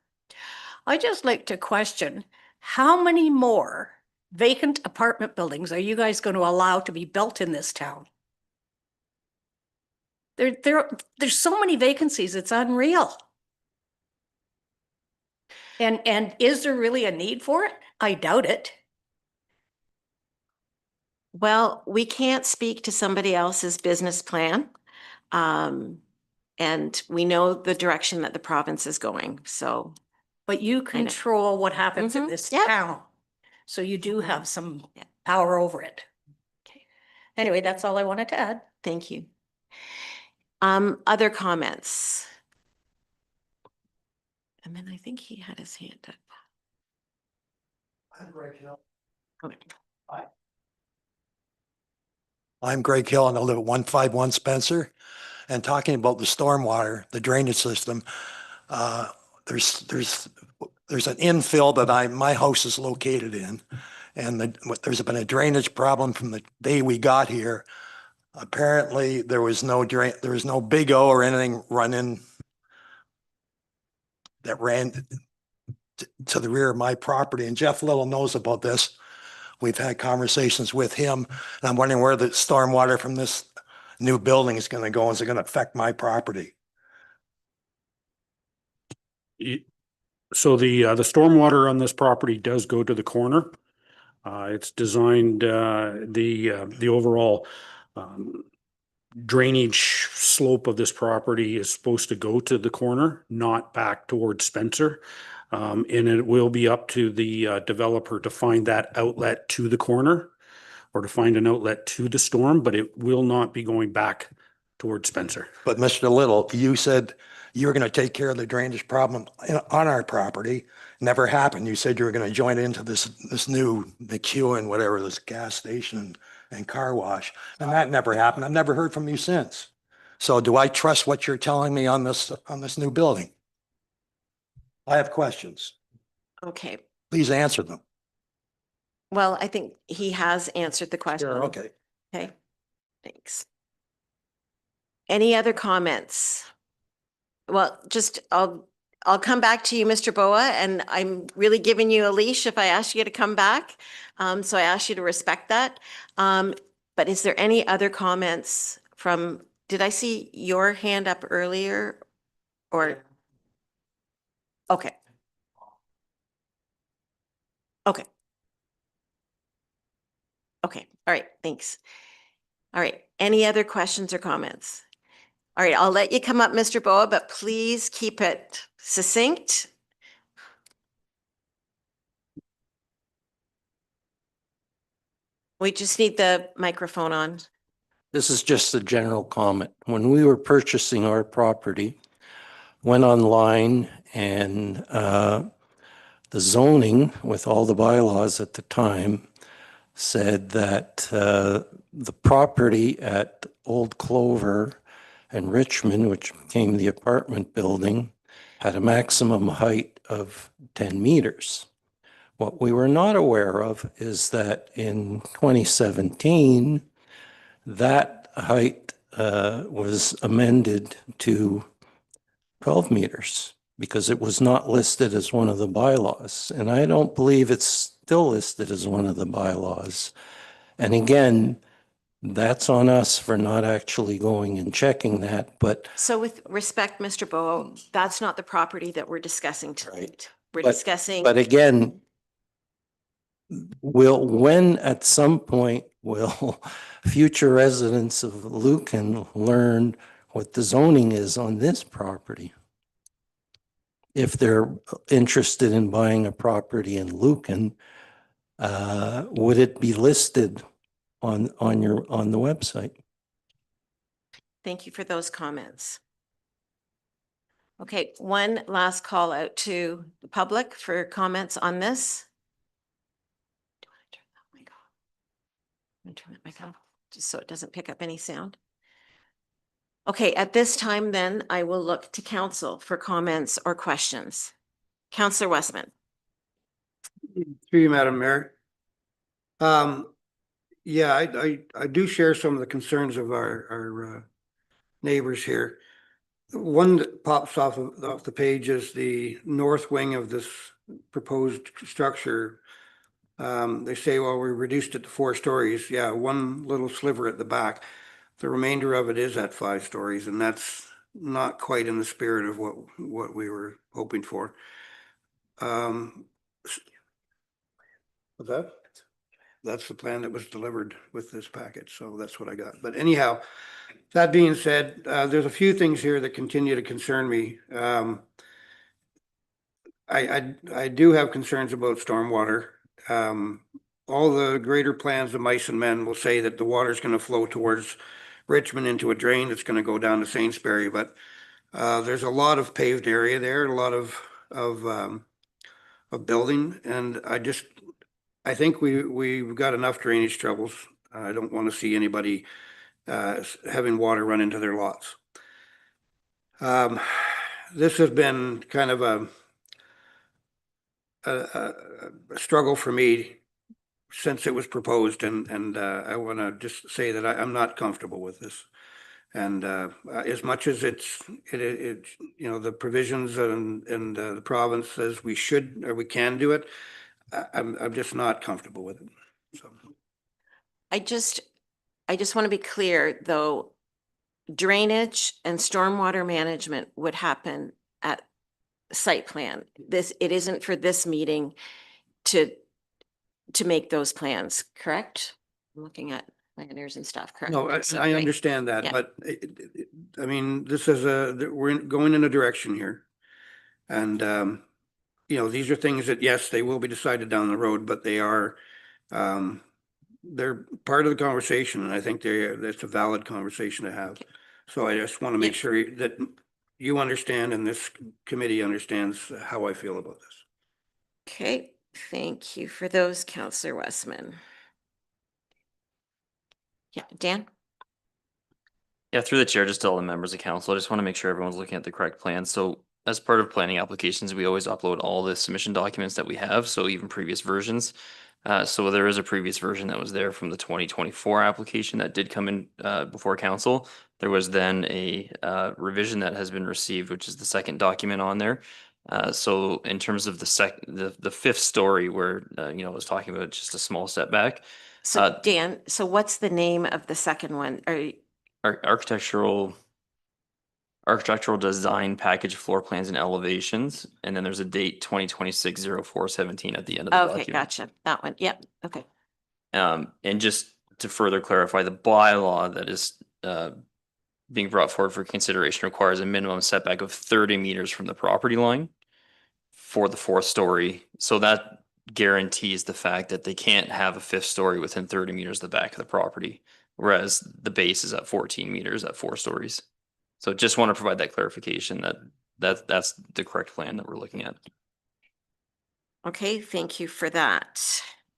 I just like to question, how many more vacant apartment buildings are you guys going to allow to be built in this town? There's so many vacancies, it's unreal. And is there really a need for it? I doubt it. Well, we can't speak to somebody else's business plan. And we know the direction that the province is going, so. But you control what happens in this town. So you do have some power over it. Okay. Anyway, that's all I wanted to add. Thank you. Other comments? And then I think he had his hand up. Okay. I'm Greg Hill and I live at 151 Spencer. And talking about the stormwater, the drainage system, there's an infill that my house is located in. And there's been a drainage problem from the day we got here. Apparently there was no big O or anything running that ran to the rear of my property. And Jeff Little knows about this. We've had conversations with him, and I'm wondering where the stormwater from this new building is going to go. Is it going to affect my property? So the stormwater on this property does go to the corner. It's designed, the overall drainage slope of this property is supposed to go to the corner, not back towards Spencer. And it will be up to the developer to find that outlet to the corner or to find an outlet to the storm, but it will not be going back towards Spencer. But Mr. Little, you said you were going to take care of the drainage problem on our property. Never happened. You said you were going to join into this new McEwen, whatever, this gas station and car wash. And that never happened. I've never heard from you since. So do I trust what you're telling me on this new building? I have questions. Okay. Please answer them. Well, I think he has answered the question. Sure, okay. Okay, thanks. Any other comments? Well, just I'll come back to you, Mr. Boa, and I'm really giving you a leash if I ask you to come back. So I ask you to respect that. But is there any other comments from, did I see your hand up earlier? Or, okay. Okay. Okay, all right, thanks. All right, any other questions or comments? All right, I'll let you come up, Mr. Boa, but please keep it succinct. We just need the microphone on. This is just a general comment. When we were purchasing our property, went online and the zoning with all the bylaws at the time said that the property at Old Clover and Richmond, which became the apartment building, had a maximum height of 10 meters. What we were not aware of is that in 2017, that height was amended to 12 meters because it was not listed as one of the bylaws. And I don't believe it's still listed as one of the bylaws. And again, that's on us for not actually going and checking that, but. So with respect, Mr. Boa, that's not the property that we're discussing tonight. We're But- discussing. But again, when at some point will future residents of Lucan learn what the zoning is on this property? If they're interested in buying a property in Lucan, would it be listed on the website? Thank you for those comments. Okay, one last call out to the public for comments on this. Do I turn that mic off? I'm gonna turn that mic off just so it doesn't pick up any sound. Okay, at this time then, I will look to council for comments or questions. Councillor Westman. Through you, Madam Mayor. Yeah, I do share some of the concerns of our neighbors here. One that pops off the page is the north wing of this proposed structure. They say, well, we reduced it to 4 stories. Yeah, one little sliver at the back. The remainder of it is at 5 stories, and that's not quite in the spirit of what we were hoping for. What's that? That's the plan that was delivered with this package, so that's what I got. But anyhow, that being said, there's a few things here that continue to concern me. I do have concerns about stormwater. All the greater plans of Mice and Men will say that the water is going to flow towards Richmond into a drain that's going to go down to Sainsbury, but there's a lot of paved area there, a lot of building, and I think we've got enough drainage troubles. I don't want to see anybody having water run into their lots. This has been kind of a struggle for me since it was proposed, and I want to just say that I'm not comfortable with this. And as much as it's you know, the provisions and the province says we should or we can do it, I'm just not comfortable with it. So I just want to be clear, though, drainage and stormwater management would happen at site plan. It isn't for this meeting to make those plans, correct? I'm looking at. planners and stuff, correct? No, So, I right. understand that, Yeah. but I mean, this is we're going in a direction here. And, you know, these are things that, yes, they will be decided down the road, but they're part of the conversation, and I think that's a valid conversation to have. So I just want to make sure that you understand and this committee understands how I feel about this. Okay, thank you for those, Councillor Westman. Yeah, Dan? Yeah, through the chair, just to all the members of council, I just want to make sure everyone's looking at the correct plan. So as part of planning applications, we always upload all the submission documents that we have, so even previous versions. So there is a previous version that was there from the 2024 application that did come in before council. There was then a revision that has been received, which is the second document on there. So in terms of the fifth story where, I was talking about just a small setback. So Dan, so what's the name of the second one? Architectural design package floor plans and elevations, and then there's a date 2026-04-17 at the end of the Okay, document. gotcha. That one. Yep. Okay. And just to further clarify, the bylaw that is being brought forward for consideration requires a minimum setback of 30 meters from the property line for the fourth story. So that guarantees the fact that they can't have a fifth story within 30 meters of the back of the property, whereas the base is at 14 meters at 4 stories. So just want to provide that clarification that's the correct plan that we're looking at. Okay, thank you for that.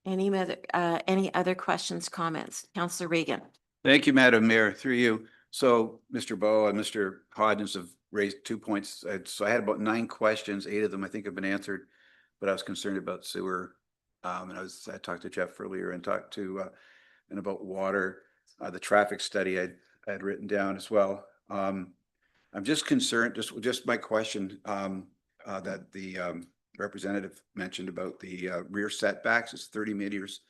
Any other questions, comments? Councillor Regan? Thank you, Madam Mayor, through you. So Mr. Bowe and Mr. Hodgins have raised 2 points. So I had about 9 questions. 8 of them I think have been answered, but I was concerned about sewer. And I talked to Jeff earlier and talked to and about water, the traffic study I had written down as well. I'm just concerned, just my question that the representative mentioned about the rear setbacks is 30 meters.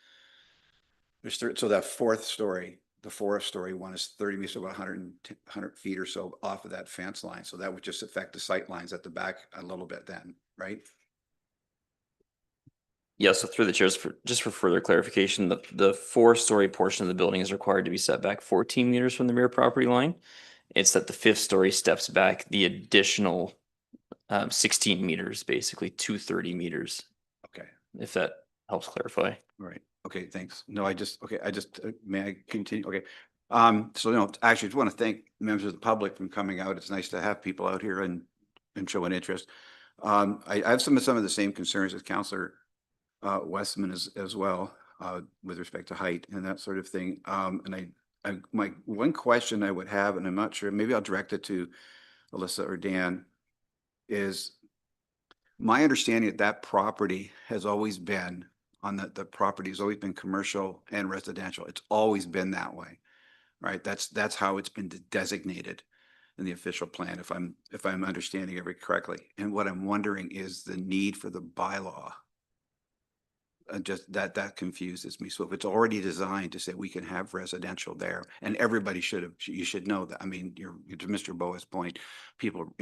So that fourth story, the fourth story one is 30 meters, so about 100 feet or so off of that fence line. So that would just affect the sight lines at the back a little bit then, right? Yeah, so through the chairs, just for further clarification, the 4-story portion of the building is required to be set back 14 meters from the rear property line. It's that the 5th story steps back the additional 16 meters, basically to 30 meters. Okay. If that helps clarify. All right. Okay, thanks. No, may I continue? Okay. So no, actually, I just want to thank members of the public for coming out. It's nice to have people out here and showing interest. I have some of the same concerns as Councillor Westman as well, with respect to height and that sort of thing. And my one question I would have, and I'm not sure, maybe I'll direct it to Alyssa or Dan, is my understanding that property has always been the property has always been commercial and residential. It's always been that way, right? That's how it's been designated in the official plan, if I'm understanding it correctly. And what I'm wondering is the need for the bylaw. Just that confuses me. So if it's already designed to say we can have residential there, and everybody you should know that. I mean, to Mr. Bowe's point, people,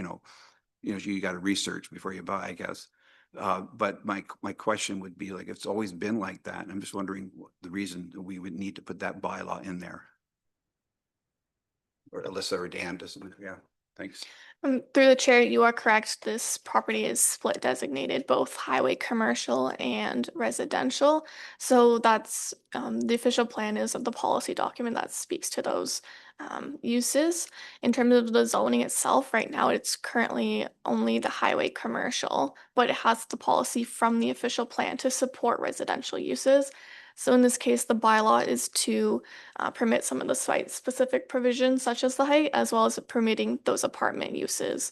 you got to research before you buy, I guess. But my question would be, like, it's always been like that. And I'm just wondering the reason that we would need to put that bylaw in there. Or Alyssa or Dan doesn't. Yeah, thanks. Through the chair, you are correct. This property is split designated, both highway commercial and residential. So that's the official plan is the policy document that speaks to those uses. In terms of the zoning itself, right now it's currently only the highway commercial, but it has the policy from the official plan to support residential uses. So in this case, the bylaw is to permit some of the site-specific provisions, such as the height, as well as permitting those apartment uses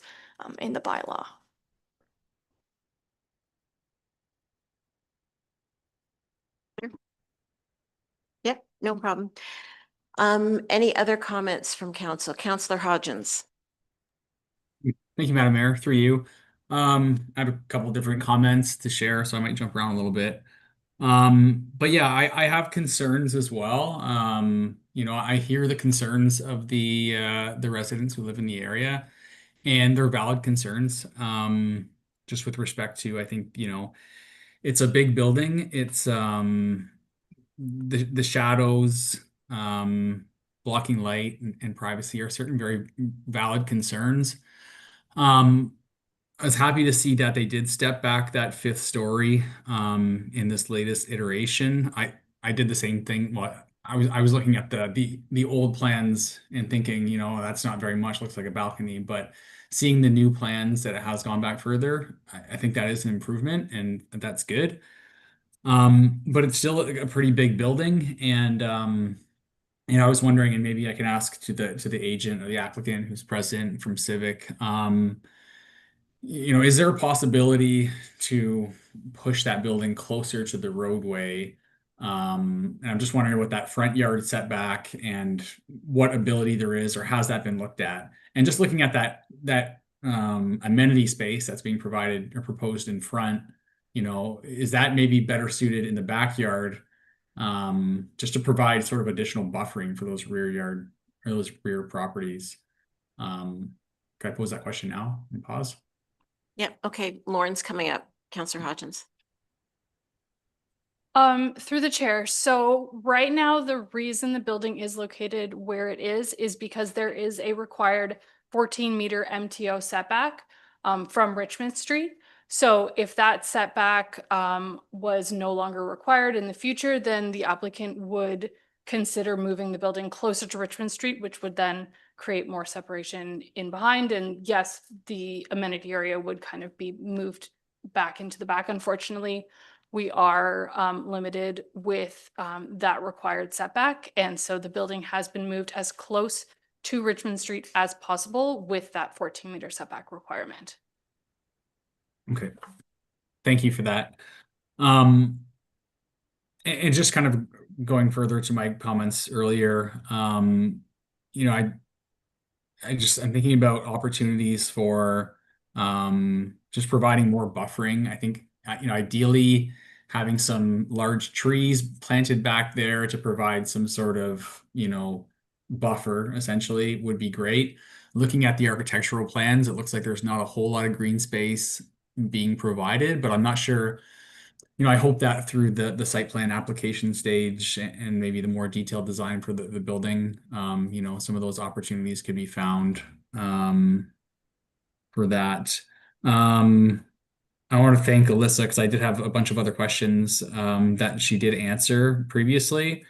in the bylaw. Yeah, no problem. Any other comments from council? Councillor Hodgins? Thank you, Madam Mayor. Through you. I have a couple different comments to share, so I might jump around a little bit. But yeah, I have concerns as well. I hear the concerns of the residents who live in the area, and they're valid concerns. Just with respect to, I think, it's a big building. It's the shadows blocking light and privacy are certain very valid concerns. I was happy to see that they did step back that fifth story in this latest iteration. I did the same thing. Well, I was looking at the old plans and thinking, you know, that's not very much, looks like a balcony, but seeing the new plans that it has gone back further, I think that is an improvement and that's good. But it's still a pretty big building, and you know, I was wondering, and maybe I can ask to the agent or the applicant who's present from Civic, you know, is there a possibility to push that building closer to the roadway? And I'm just wondering what that front yard setback and what ability there is, or has that been looked at? And just looking at that amenity space that's being provided or proposed in front, you know, is that maybe better suited in the backyard, just to provide sort of additional buffering for those rear yard or those rear properties? Can I pose that question now and pause? Yep. Okay. Lauren's coming up. Councillor Hodgins. Through the chair. So right now, the reason the building is located where it is because there is a required 14-meter MTO setback from Richmond Street. So if that setback was no longer required in the future, then the applicant would consider moving the building closer to Richmond Street, which would then create more separation in behind. And yes, the amenity area would kind of be moved back into the back. Unfortunately, we are limited with that required setback. And so the building has been moved as close to Richmond Street as possible with that 14-meter setback requirement. Okay. Thank you for that. And just kind of going further to my comments earlier, you know, I'm thinking about opportunities for just providing more buffering. I think, you know, ideally having some large trees planted back there to provide some sort of, you know, buffer essentially would be great. Looking at the architectural plans, it looks like there's not a whole lot of green space being provided, but I'm not sure. You know, I hope that through the site plan application stage and maybe the more detailed design for the building, you know, some of those opportunities could be found for that. I want to thank Alyssa because I did have a bunch of other questions that she did answer previously.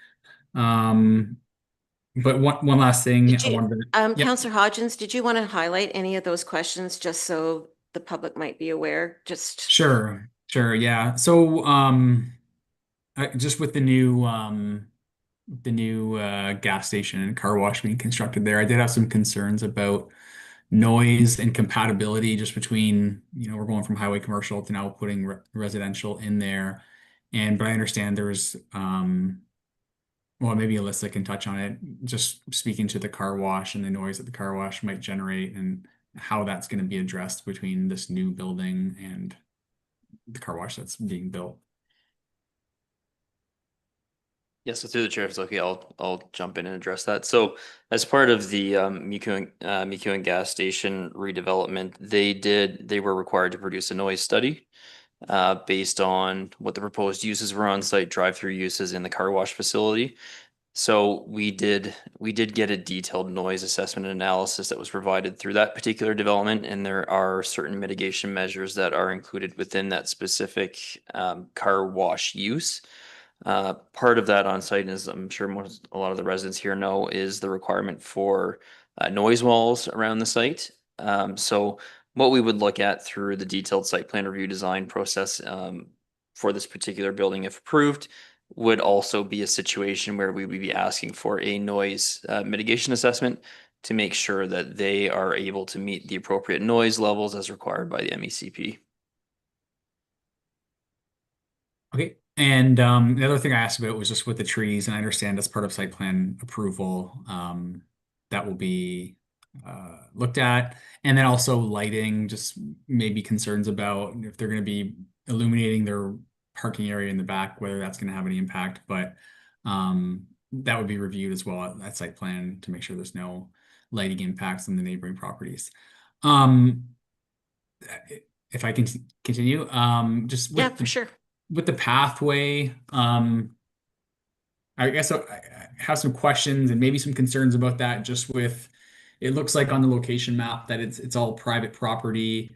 But one last thing Did I you, wanted to, yep. Councillor Hodgins, did you want to highlight any of those questions just so the public might be aware? Just Sure, yeah. So just with the new gas station and car wash being constructed there, I did have some concerns about noise and compatibility just between, you know, we're going from highway commercial to now putting residential in there. But I understand there's well, maybe Alyssa can touch on it, just speaking to the car wash and the noise that the car wash might generate and how that's going to be addressed between this new building and the car wash that's being built. Yeah, so through the chair, if it's okay, I'll jump in and address that. So as part of the McEwen gas station redevelopment, they were required to produce a noise study based on what the proposed uses were on site, drive-through uses in the car wash facility. So we did get a detailed noise assessment and analysis that was provided through that particular development, and there are certain mitigation measures that are included within that specific car wash use. Part of that on site, as I'm sure a lot of the residents here know, is the requirement for noise walls around the site. So what we would look at through the detailed site plan review design process for this particular building, if approved, would also be a situation where we would be asking for a noise mitigation assessment to make sure that they are able to meet the appropriate noise levels as required by the MECP. Okay. And the other thing I asked about was just with the trees, and I understand as part of site plan approval, that will be looked at. And then also lighting, just maybe concerns about if they're going to be illuminating their parking area in the back, whether that's going to have any impact. But that would be reviewed as well at site plan to make sure there's no lighting impacts on the neighboring properties. If I can continue, just with yeah, for sure. With the pathway, I I guess I have some questions and maybe some concerns about that, just with, it looks like on the location map that it's all private property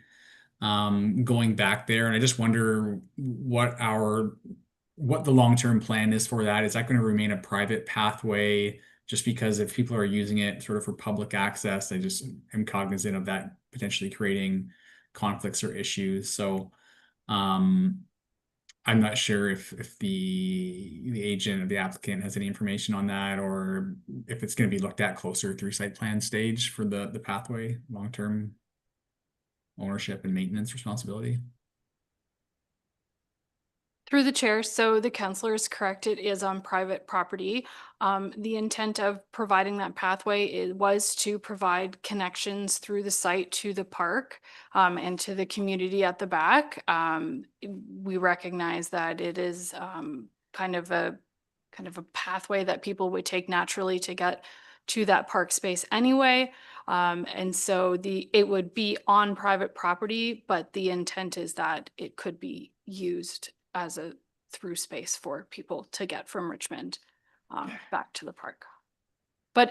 going back there. And I just wonder what the long-term plan is for that. Is that going to remain a private pathway? Just because if people are using it sort of for public access, I just am cognizant of that potentially creating conflicts or issues. So I'm not sure if the agent or the applicant has any information on that, or if it's going to be looked at closer through site plan stage for the pathway, long-term ownership and maintenance responsibility. Through the chair, so the counselor is correct, it is on private property. The intent of providing that pathway was to provide connections through the site to the park and to the community at the back. We recognize that it is kind of a pathway that people would take naturally to get to that park space anyway. And so it would be on private property, but the intent is that it could be used as a through space for people to get from Richmond back to the park.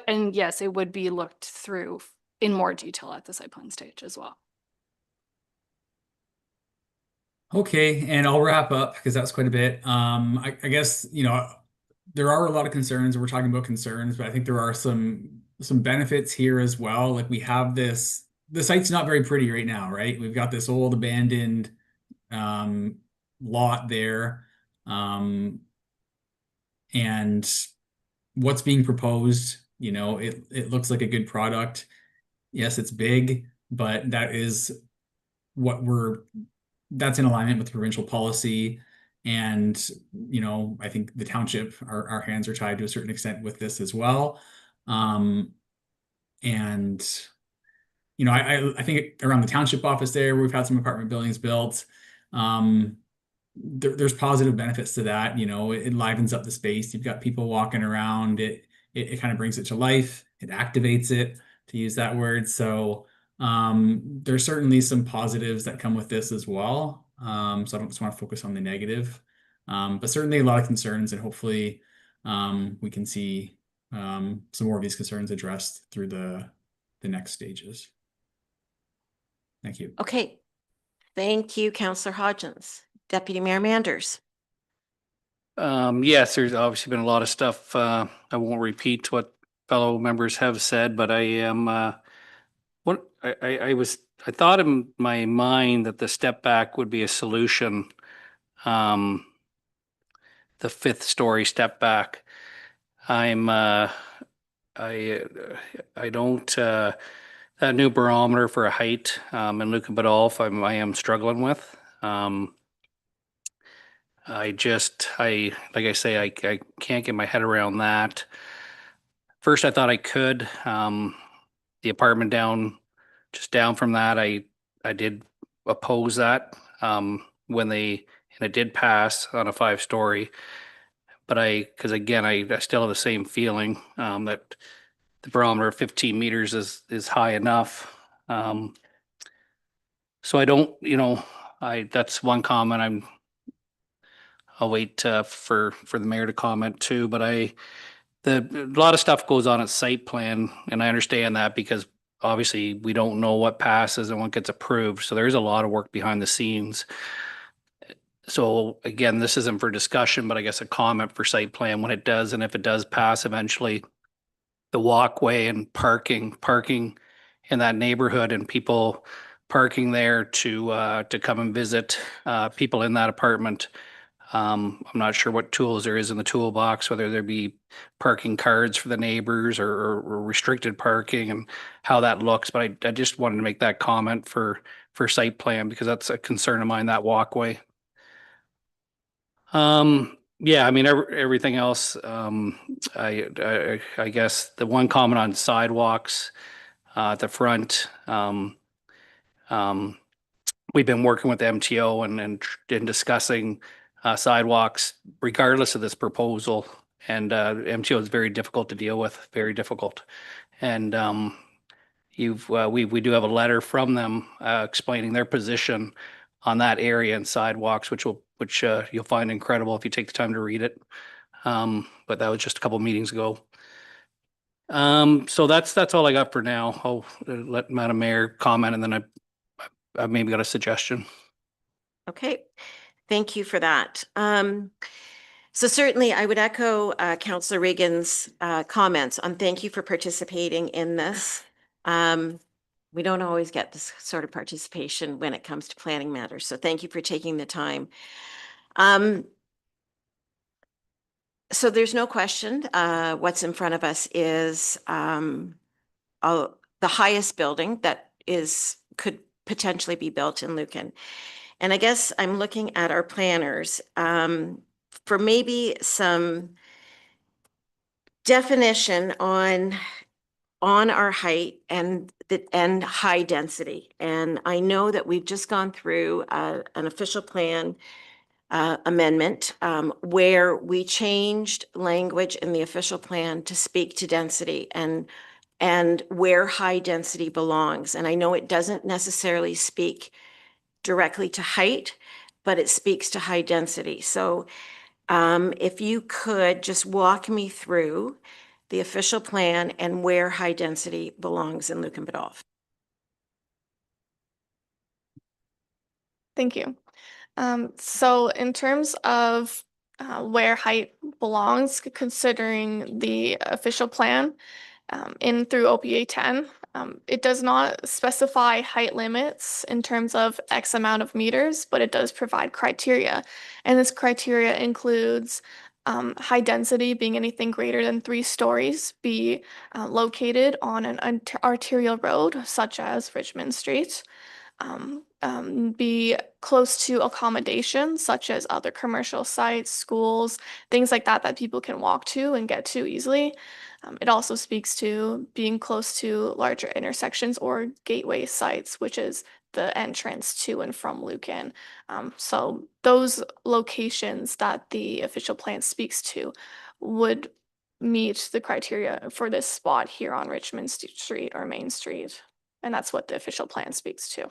And yes, it would be looked through in more detail at the site plan stage as well. Okay, and I'll wrap up because that's quite a bit. I guess, there are a lot of concerns, and we're talking about concerns, but I think there are some benefits here as well. Like, we have the site's not very pretty right now, right? We've got this old abandoned lot there. And what's being proposed, it looks like a good product. Yes, it's big, but that's in alignment with provincial policy. And, I think the township, our hands are tied to a certain extent with this as well. And, I think around the township office there, we've had some apartment buildings built. There's positive benefits to that. It livens up the space. You've got people walking around. It kind of brings it to life. It activates it, to use that word. So there's certainly some positives that come with this as well. So I don't just want to focus on the negative, but certainly a lot of concerns, and hopefully we can see some more of these concerns addressed through the next stages. Thank you. Okay. Thank you, Councillor Hodgins. Deputy Mayor Manders. Yes, there's obviously been a lot of stuff. I won't repeat what fellow members have said, but I am I thought in my mind that the step back would be a solution. The 5th story step back. I don't that new barometer for a height in Lucan Biddulph I am struggling with. Like I say, I can't get my head around that. First, I thought I could. The apartment just down from that, I did oppose that and it did pass on a 5-story. But because again, I still have the same feeling that the barometer of 15 meters is high enough. So I don't, that's one comment. I'll wait for the mayor to comment too, but a lot of stuff goes on at site plan, and I understand that because obviously we don't know what passes and what gets approved. So there's a lot of work behind the scenes. So again, this isn't for discussion, but I guess a comment for site plan when it does, and if it does pass eventually, the walkway and parking in that neighborhood and people parking there to come and visit people in that apartment. I'm not sure what tools there is in the toolbox, whether there be parking cards for the neighbors or restricted parking and how that looks. But I just wanted to make that comment for site plan because that's a concern of mine, that walkway. Yeah, I mean, everything else, I guess the one comment on sidewalks at the front, we've been working with MTO and discussing sidewalks regardless of this proposal. And MTO is very difficult to deal with, very difficult. And we do have a letter from them explaining their position on that area and sidewalks, which you'll find incredible if you take the time to read it. But that was just a couple meetings ago. So that's all I got for now. I'll let Madam Mayor comment, and then I've maybe got a suggestion. Okay, thank you for that. So certainly I would echo Councillor Regan's comments on thank you for participating in this. We don't always get this sort of participation when it comes to planning matters, so thank you for taking the time. So there's no question, what's in front of us is the highest building that could potentially be built in Lucan. And I guess I'm looking at our planners for maybe some definition on our height and high density. And I know that we've just gone through an official plan amendment where we changed language in the official plan to speak to density and where high density belongs. And I know it doesn't necessarily speak directly to height, but it speaks to high density. So if you could just walk me through the official plan and where high density belongs in Lucan Biddulph. Thank you. So in terms of where height belongs, considering the official plan in through OPA 10, it does not specify height limits in terms of X amount of meters, but it does provide criteria. And this criteria includes high density being anything greater than 3 stories, be located on an arterial road such as Richmond Street, be close to accommodations such as other commercial sites, schools, things like that that people can walk to and get to easily. It also speaks to being close to larger intersections or gateway sites, which is the entrance to and from Lucan. So those locations that the official plan speaks to would meet the criteria for this spot here on Richmond Street or Main Street. And that's what the official plan speaks to.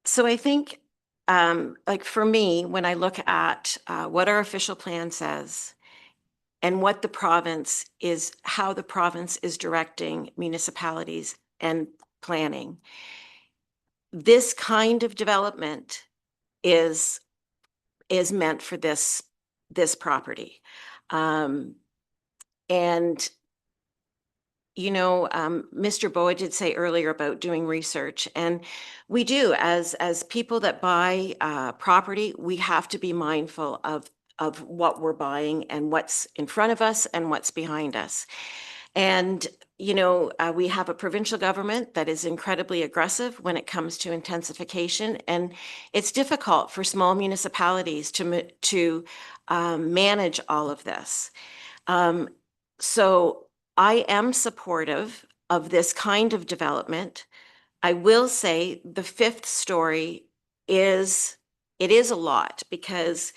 So I think, like for me, when I look at what our official plan says and what the province is, how the province is directing municipalities and planning, this kind of development is meant for this property. And you know, Mr. Boa did say earlier about doing research, and we do as people that buy property, we have to be mindful of what we're buying and what's in front of us and what's behind us. And you know, we have a provincial government that is incredibly aggressive when it comes to intensification, and it's difficult for small municipalities to manage all of this. So I am supportive of this kind of development. I will say the 5th story is a lot because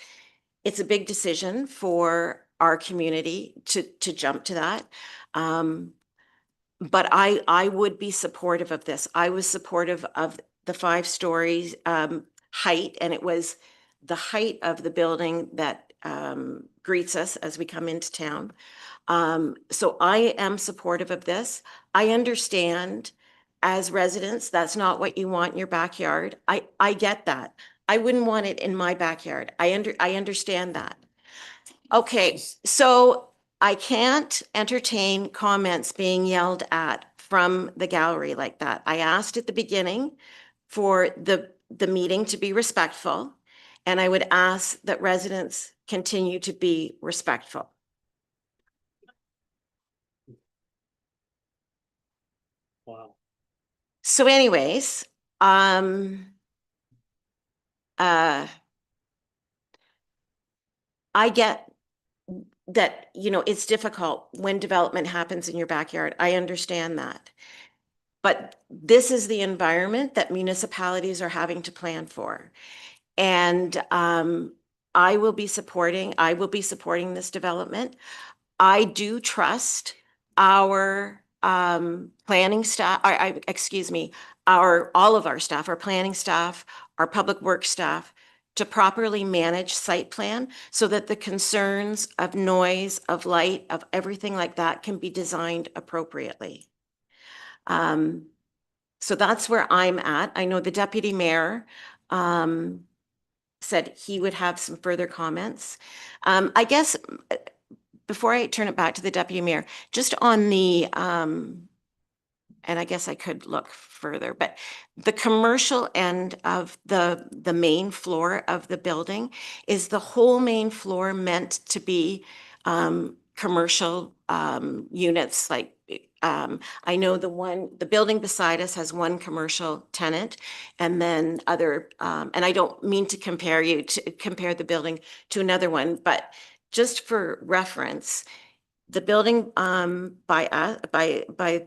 it's a big decision for our community to jump to that. But I would be supportive of this. I was supportive of the 5 stories height, and it was the height of the building that greets us as we come into town. So I am supportive of this. I understand as residents, that's not what you want in your backyard. I get that. I wouldn't want it in my backyard. I understand that. Okay, so I can't entertain comments being yelled at from the gallery like that. I asked at the beginning for the meeting to be respectful, and I would ask that residents continue to be respectful. Wow. So anyways, I get that, you know, it's difficult when development happens in your backyard. I understand that. But this is the environment that municipalities are having to plan for. And I will be supporting this development. I do trust our planning staff, excuse me, all of our staff, our planning staff, our public works staff to properly manage site plan so that the concerns of noise, of light, of everything like that can be designed appropriately. So that's where I'm at. I know the deputy mayor said he would have some further comments. I guess before I turn it back to the deputy mayor, just on the and I guess I could look further, but the commercial end of the main floor of the building, is the whole main floor meant to be commercial units? Like I know the building beside us has one commercial tenant, and then other and I don't mean to compare the building to another one, but just for reference, the building by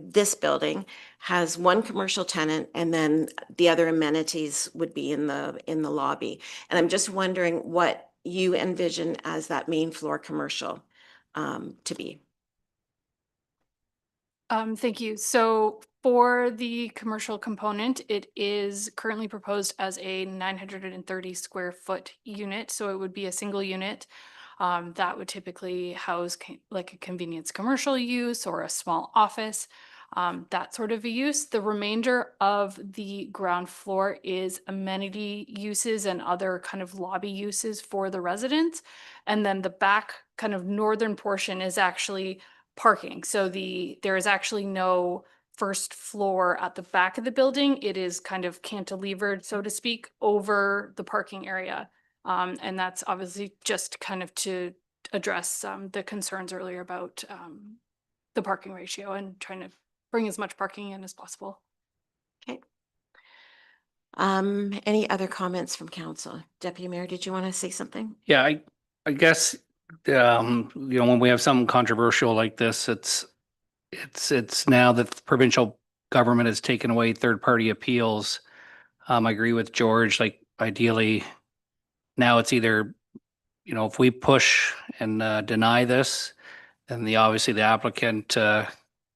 this building has one commercial tenant, and then the other amenities would be in the lobby. And I'm just wondering what you envision as that main floor commercial to be. Thank you. So for the commercial component, it is currently proposed as a 930 square foot unit. So it would be a single unit that would typically house like a convenience commercial use or a small office, that sort of a use. The remainder of the ground floor is amenity uses and other kind of lobby uses for the residents. And then the back kind of northern portion is actually parking. So there is actually no first floor at the back of the building. It is kind of cantilevered, so to speak, over the parking area. And that's obviously just kind of to address the concerns earlier about the parking ratio and trying to bring as much parking in as possible. Okay. Any other comments from council? Deputy Mayor, did you want to say something? Yeah, I guess, when we have something controversial like this, it's now that the provincial government has taken away third-party appeals. I agree with George, like ideally, now it's either, if we push and deny this, then obviously the applicant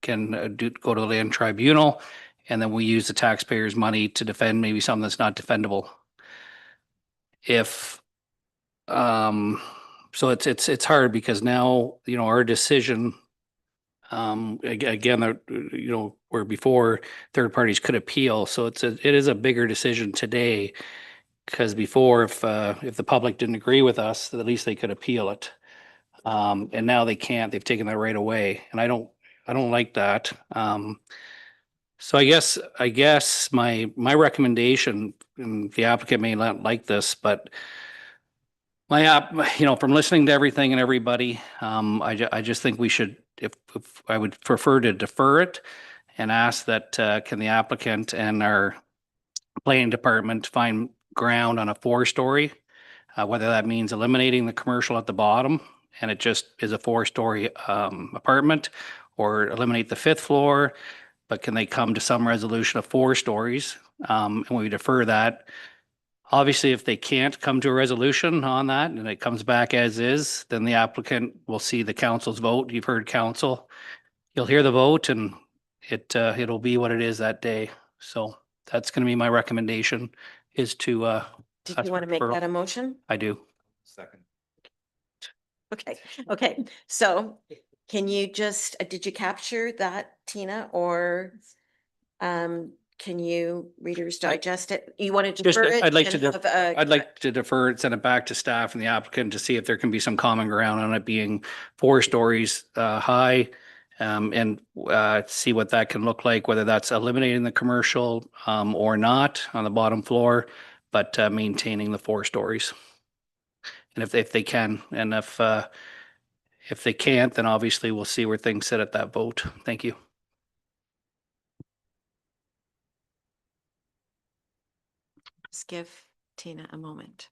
can go to the land tribunal, and then we use the taxpayers' money to defend maybe something that's not defendable. So it's hard because now, our decision, again, where before third parties could appeal. So it is a bigger decision today, because before, if the public didn't agree with us, at least they could appeal it. And now they can't. They've taken that right away, and I don't like that. So I guess my recommendation, and the applicant may not like this, but from listening to everything and everybody, I just think we should, if I would prefer to defer it and ask that, can the applicant and our planning department find ground on a 4-story, whether that means eliminating the commercial at the bottom and it just is a 4-story apartment, or eliminate the 5th floor, but can they come to some resolution of 4 stories? And we defer that. Obviously, if they can't come to a resolution on that and it comes back as is, then the applicant will see the council's vote. You've heard council. You'll hear the vote, and it'll be what it is that day. So that's going to be my recommendation, is to. Did you want to make that a motion? I do. Second. Okay. So can you just, did you capture that, Tina, or can you Reader's Digest it? You want to defer it? I'd like and to, have a- I'd like to defer it, send it back to staff and the applicant to see if there can be some common ground on it being 4 stories high, and see what that can look like, whether that's eliminating the commercial or not on the bottom floor, but maintaining the 4 stories. And if they can, and if they can't, then obviously we'll see where things sit at that vote. Thank you. Just give Tina a moment.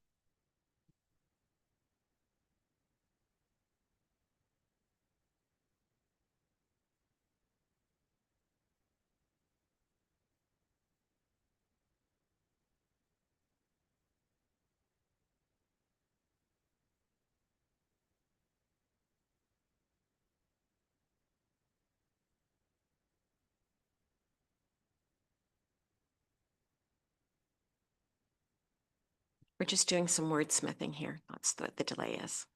We're just doing some wordsmithing here. That's what the delay is.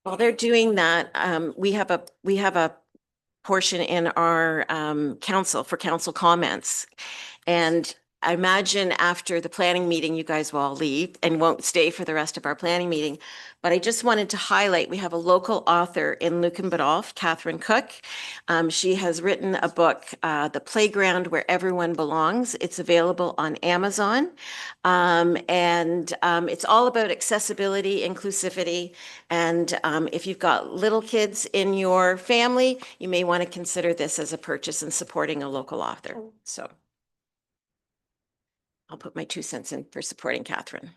While they're doing that, we have a portion in our for council comments. And I imagine after the planning meeting, you guys will all leave and won't stay for the rest of our planning meeting. But I just wanted to highlight, we have a local author in Lucan Biddulph, Catherine Cook. She has written a book, The Playground Where Everyone Belongs. It's available on Amazon. It's all about accessibility, inclusivity. And if you've got little kids in your family, you may want to consider this as a purchase and supporting a local author. So I'll put my 2 cents in for supporting Catherine.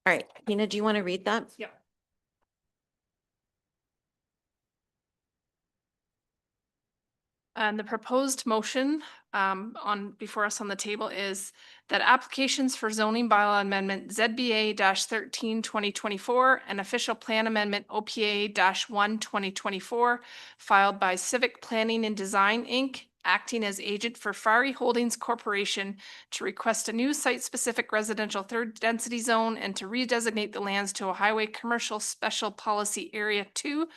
All right, Tina, do you want to read that? Yeah. And the proposed motion before us on the table is that applications for zoning bylaw amendment ZBA 13 2024 and official plan amendment OPA 1 2024 filed by Civic Planning and Design Inc., acting as agent for Fari Holdings Corporation to request a new site-specific residential third density zone and to redesignate the lands to a highway commercial special policy area 2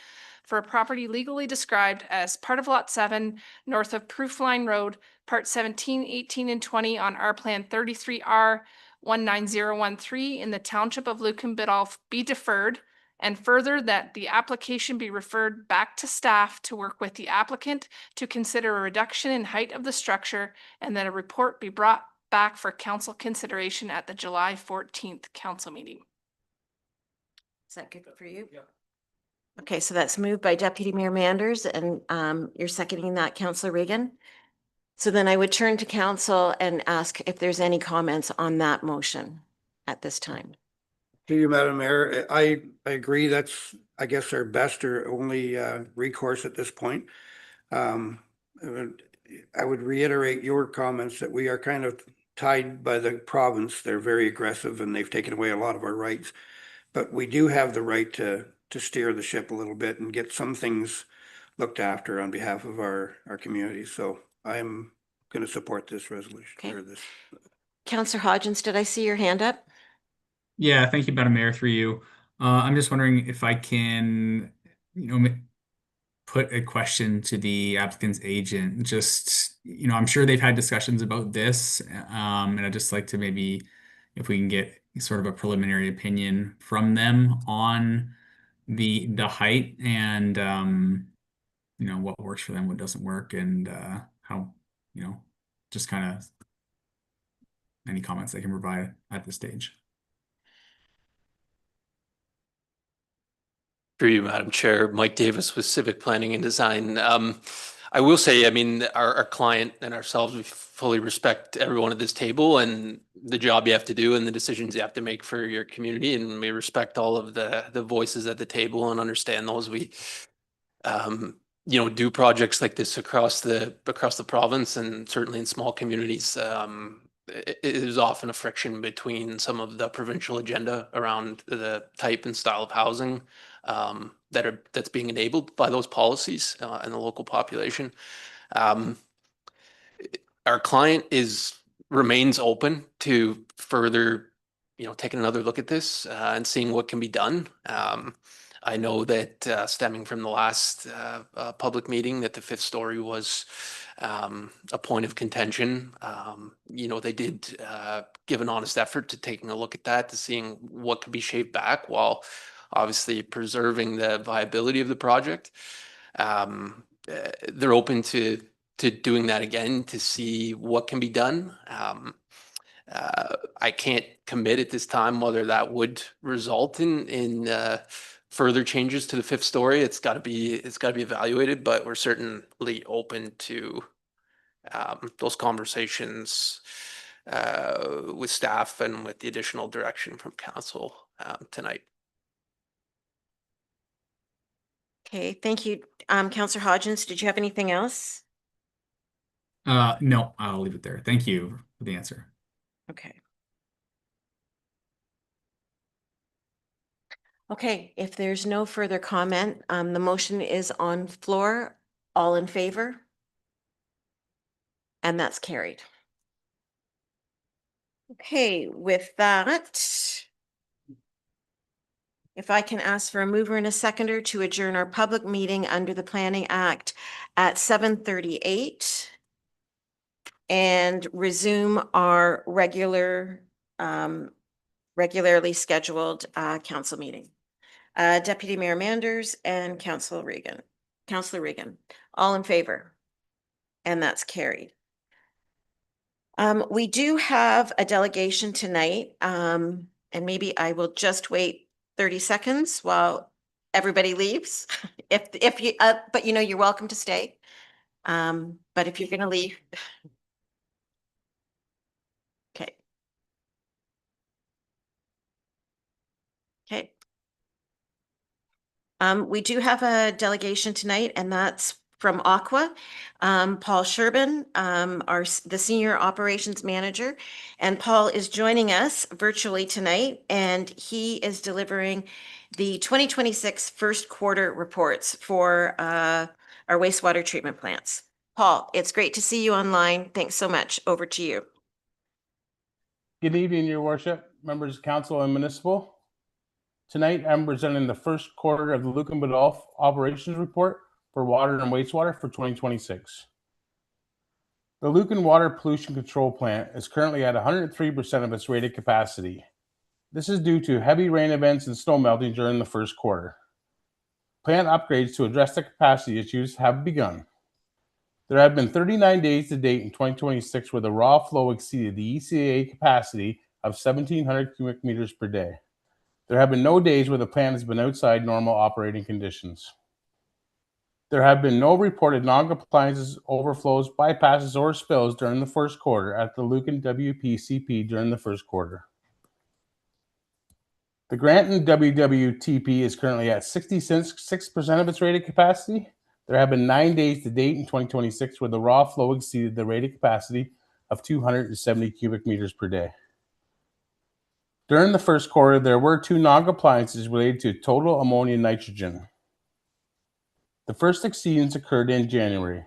for a property legally described as part of Lot 7 north of Proofline Road, Part 17, 18, and 20 on our Plan 33R 19013 in the Township of Lucan Biddulph be deferred, and further that the application be referred back to staff to work with the applicant to consider a reduction in height of the structure, and that a report be brought back for council consideration at the July 14th council meeting. Is that good for you? Yeah. Okay, so that's moved by Deputy Mayor Manders, and you're seconding that, Councillor Regan. So then I would turn to council and ask if there's any comments on that motion at this time. To you, Madam Mayor, I agree. That's, I guess, our best or only recourse at this point. I would reiterate your comments that we are kind of tied by the province. They're very aggressive and they've taken away a lot of our rights. But we do have the right to steer the ship a little bit and get some things looked after on behalf of our community. So I'm going to support this resolution. Okay. Or this. Councillor Hodgins, did I see your hand up? Yeah, thank you, Madam Mayor, through you. I'm just wondering if I can, put a question to the applicant's agent. Just, I'm sure they've had discussions about this, and I'd just like to maybe, if we can get sort of a preliminary opinion from them on the height and what works for them, what doesn't work, and how just kind of any comments they can provide at this stage. Through you, Madam Chair, Mike Davis with Civic Planning and Design. I will say, I mean, our client and ourselves, we fully respect everyone at this table and the job you have to do and the decisions you have to make for your community. And we respect all of the voices at the table and understand those. We, do projects like this across the province, and certainly in small communities. It is often a friction between some of the provincial agenda around the type and style of housing that's being enabled by those policies and the local population. Our client remains open to further, taking another look at this and seeing what can be done. I know that stemming from the last public meeting, that the 5th story was a point of contention. They did give an honest effort to taking a look at that, to seeing what could be shaved back while obviously preserving the viability of the project. They're open to doing that again to see what can be done. I can't commit at this time whether that would result in further changes to the 5th story. It's got to be evaluated, but we're certainly open to those conversations with staff and with the additional direction from council tonight. Okay, thank you. Councillor Hodgins, did you have anything else? No, I'll leave it there. Thank you for the answer. Okay. Okay, if there's no further comment, the motion is on floor. All in favor? And that's carried. Okay, with that, if I can ask for a mover and a seconder to adjourn our public meeting under the Planning Act at 7:38 and resume our regularly scheduled council meeting. Deputy Mayor Manders and Councillor Regan, all in favor? And that's carried. We do have a delegation tonight, and maybe I will just wait 30 seconds while everybody leaves. If you, but you're welcome to stay. But if you're going to leave. Okay. Okay. We do have a delegation tonight, and that's from Aqua. Paul Sherbin, the Senior Operations Manager, and Paul is joining us virtually tonight, and he is delivering the 2026 first quarter reports for our wastewater treatment plants. Paul, it's great to see you online. Thanks so much. Over to you. Good evening, Your Worship, members of council and municipal. Tonight, I'm presenting the first quarter of the Lucan Biddulph operations report for water and wastewater for 2026. The Lucan Water Pollution Control Plant is currently at 103% of its rated capacity. This is due to heavy rain events and snow melting during the first quarter. Plant upgrades to address the capacity issues have begun. There have been 39 days to date in 2026 where the raw flow exceeded the ECA capacity of 1,700 cubic meters per day. There have been no days where the plant has been outside normal operating conditions. There have been no reported non-compliances, overflows, bypasses, or spills during the first quarter at the Lucan WPCP during the first quarter. The Granton WWTP is currently at 66% of its rated capacity. There have been 9 days to date in 2026 where the raw flow exceeded the rated capacity of 270 cubic meters per day. During the first quarter, there were 2 non-compliances related to total ammonia nitrogen. The first exceedance occurred in January.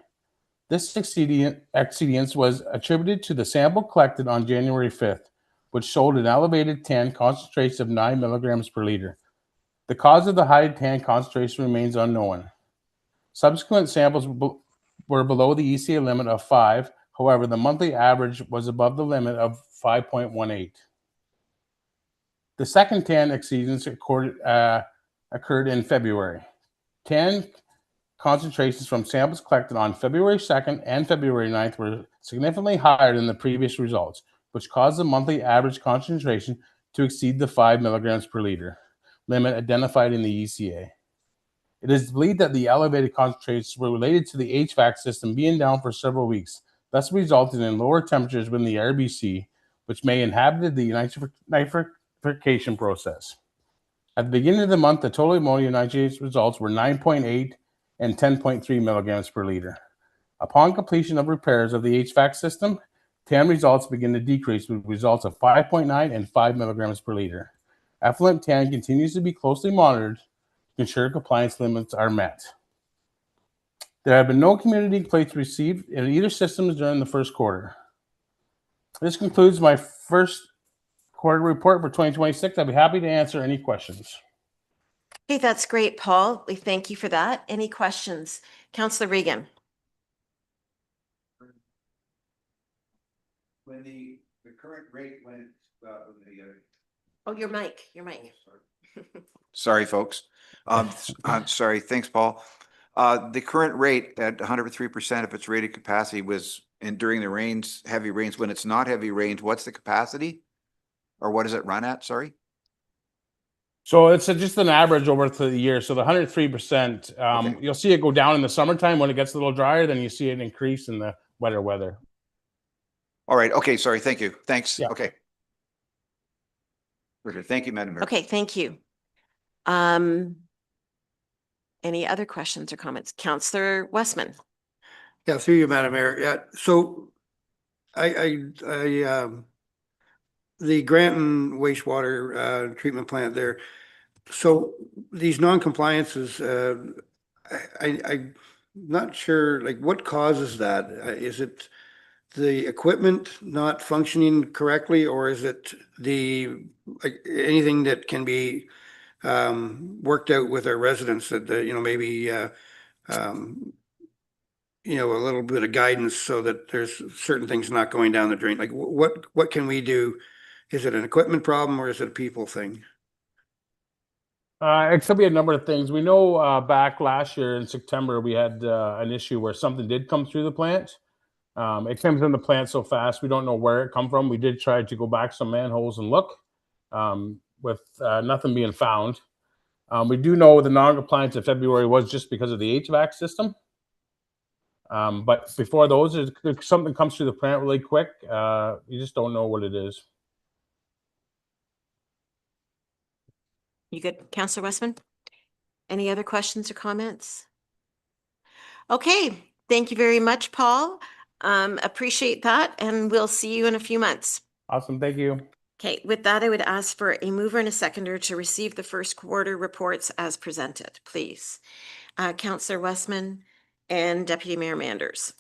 This exceedance was attributed to the sample collected on January 5th, which showed an elevated TAN concentration of 9 milligrams per liter. The cause of the high TAN concentration remains unknown. Subsequent samples were below the ECA limit of 5. However, the monthly average was above the limit of 5.18. The second TAN exceedance occurred in February. Tan concentrations from samples collected on February 2nd and February 9th were significantly higher than the previous results, which caused the monthly average concentration to exceed the 5 milligrams per liter limit identified in the ECA. It is believed that the elevated concentrations were related to the HVAC system being down for several weeks, thus resulting in lower temperatures within the RBC, which may inhibit the nitrification process. At the beginning of the month, the total ammonia nitrate results were 9.8 and 10.3 milligrams per liter. Upon completion of repairs of the HVAC system, TAN results begin to decrease with results of 5.9 and 5 milligrams per liter. Effluent TAN continues to be closely monitored to ensure compliance limits are met. There have been no community complaints received in either systems during the first quarter. This concludes my first quarter report for 2026. I'd be happy to answer any questions. Okay, that's great, Paul. We thank you for that. Any questions? Councillor Regan. When the current rate went, Oh, your mic. sorry, folks. I'm sorry. Thanks, Paul. The current rate at 103% of its rated capacity was during the rains, heavy rains. When it's not heavy rains, what's the capacity? Or what does it run at? Sorry. So it's just an average over the year. So the 103%, you'll see it go down in the summertime when it gets a little drier, then you see it increase in the wetter weather. All right. Okay. Sorry. Thank you. Thanks. Yeah. Okay. Thank you, Madam Mayor. Okay, thank you. Any other questions or comments? Councillor Westman. Yeah, through you, Madam Mayor. Yeah, so the Granton wastewater treatment plant there. So these non-compliances, I'm not sure, like, what causes that? Is it the equipment not functioning correctly, or is it anything that can be worked out with our residents that, maybe a little bit of guidance so that there's certain things not going down the drain? Like, what can we do? Is it an equipment problem or is it a people thing? It could be a number of things. We know back last year in September, we had an issue where something did come through the plant. It comes in the plant so fast, we don't know where it come from. We did try to go back some manholes and look with nothing being found. We do know the non-compliance in February was just because of the HVAC system. But before those, if something comes through the plant really quick, you just don't know what it is. You good, Councillor Westman? Any other questions or comments? Okay, thank you very much, Paul. Appreciate that, and we'll see you in a few months. Awesome, thank you. Okay, with that, I would ask for a mover and a seconder to receive the first quarter reports as presented, please. Councillor Westman and Deputy Mayor Manders.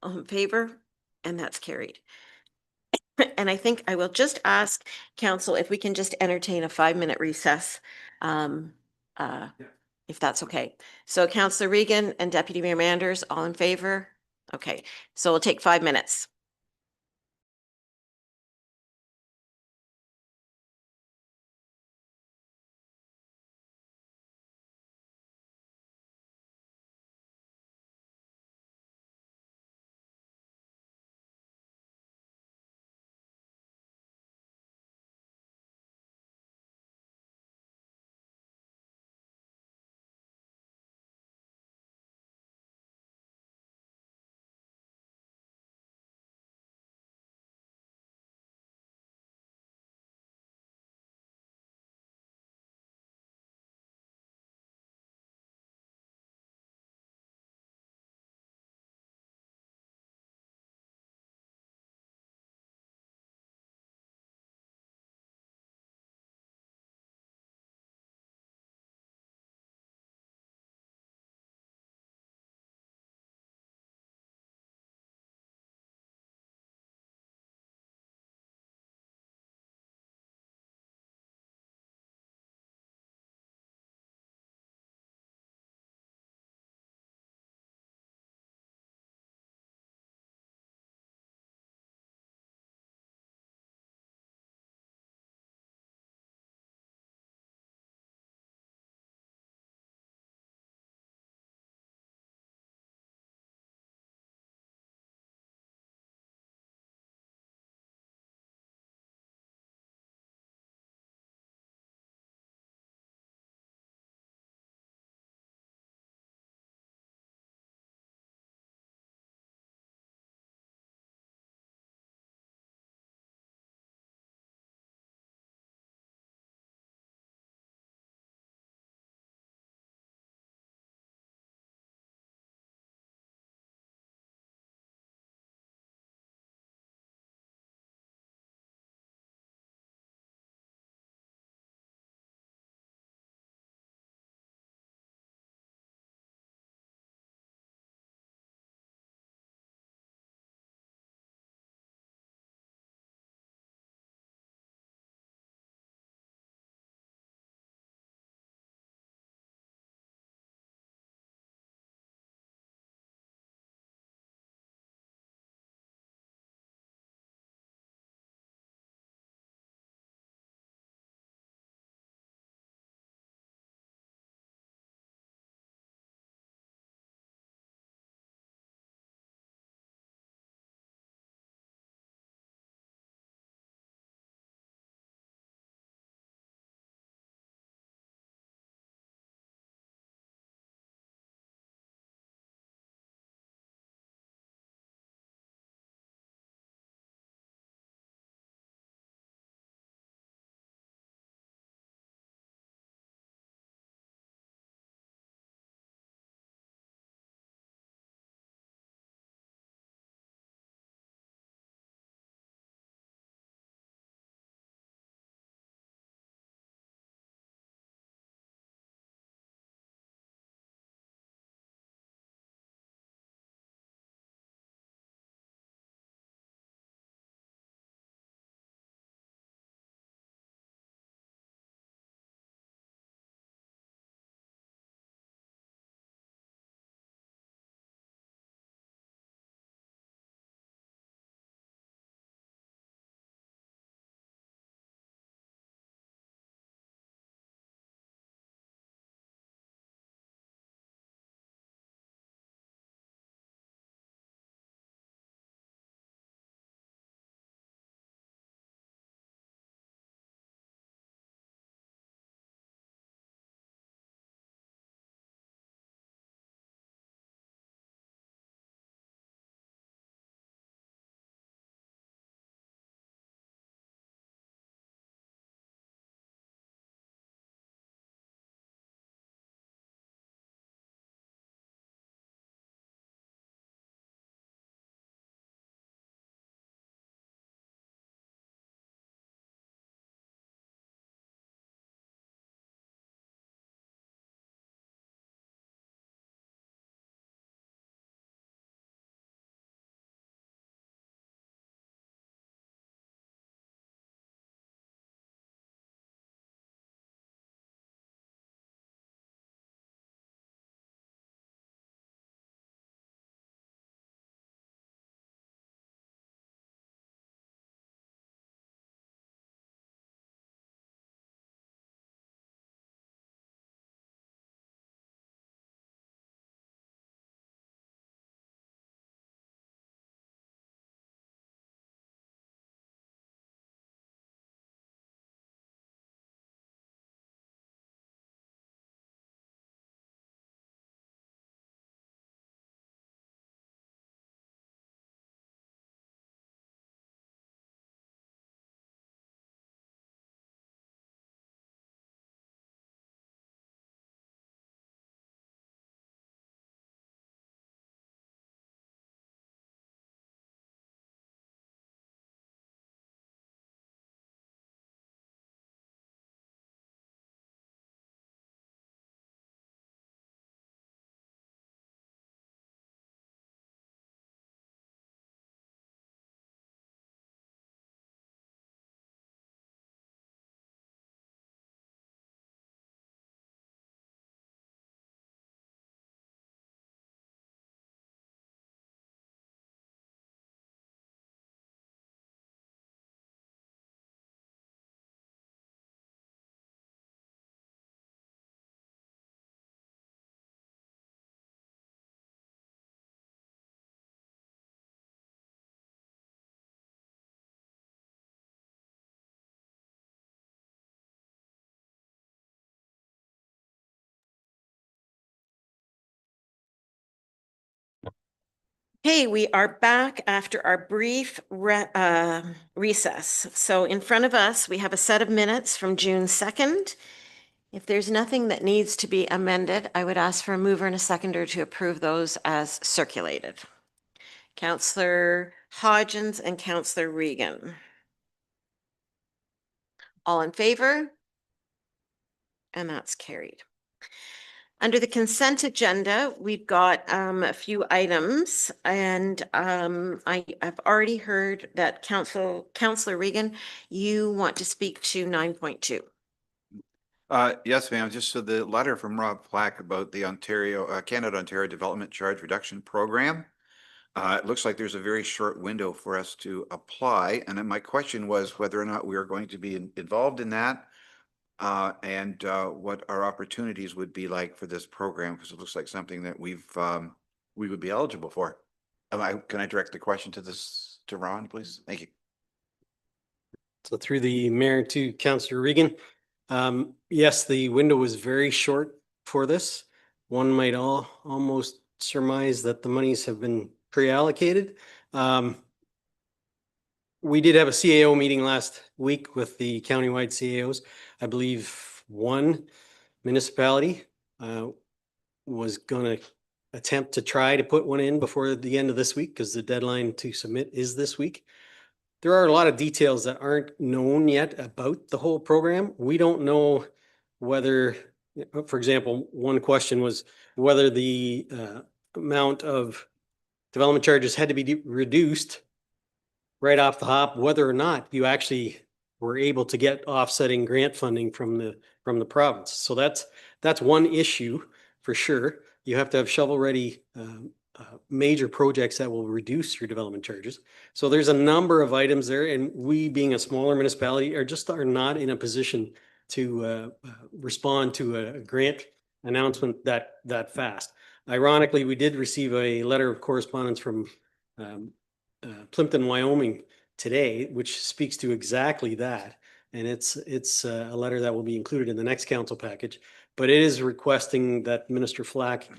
All in favor? And that's carried. And I think I will just ask council if we can just entertain a 5-minute recess, if that's okay. So Councillor Regan and Deputy Mayor Manders, all in favor? Okay, so we'll take 5 minutes. Okay, we are back after our brief recess. So in front of us, we have a set of minutes from June 2nd. If there's nothing that needs to be amended, I would ask for a mover and a seconder to approve those as circulated. Councillor Hodgins and Councillor Regan. All in favor? And that's carried. Under the consent agenda, we've got a few items, and I've already heard that Councillor Regan, you want to speak to 9.2. Yes, ma'am. Just so the letter from Rob Flack about the Canada-Ontario Development Charge Reduction Program. It looks like there's a very short window for us to apply. And then my question was whether or not we are going to be involved in that. And what our opportunities would be like for this program, because it looks like something that we would be eligible for. Can I direct the question to Ron, please? Thank you. So through the mayor to Councillor Regan. Yes, the window was very short for this. One might almost surmise that the monies have been pre-allocated. We did have a CAO meeting last week with the countywide CAOs. I believe one municipality was going to attempt to try to put one in before the end of this week because the deadline to submit is this week. There are a lot of details that aren't known yet about the whole program. We don't know whether, for example, one question was whether the amount of development charges had to be reduced right off the hop, whether or not you actually were able to get offsetting grant funding from the province. So that's one issue for sure. You have to have shovel-ready major projects that will reduce your development charges. So there's a number of items there, and we, being a smaller municipality, are not in a position to respond to a grant announcement that fast. Ironically, we did receive a letter of correspondence from Plimpton, Wyoming today, which speaks to exactly that. And it's a letter that will be included in the next council package, but it is requesting that Minister Flack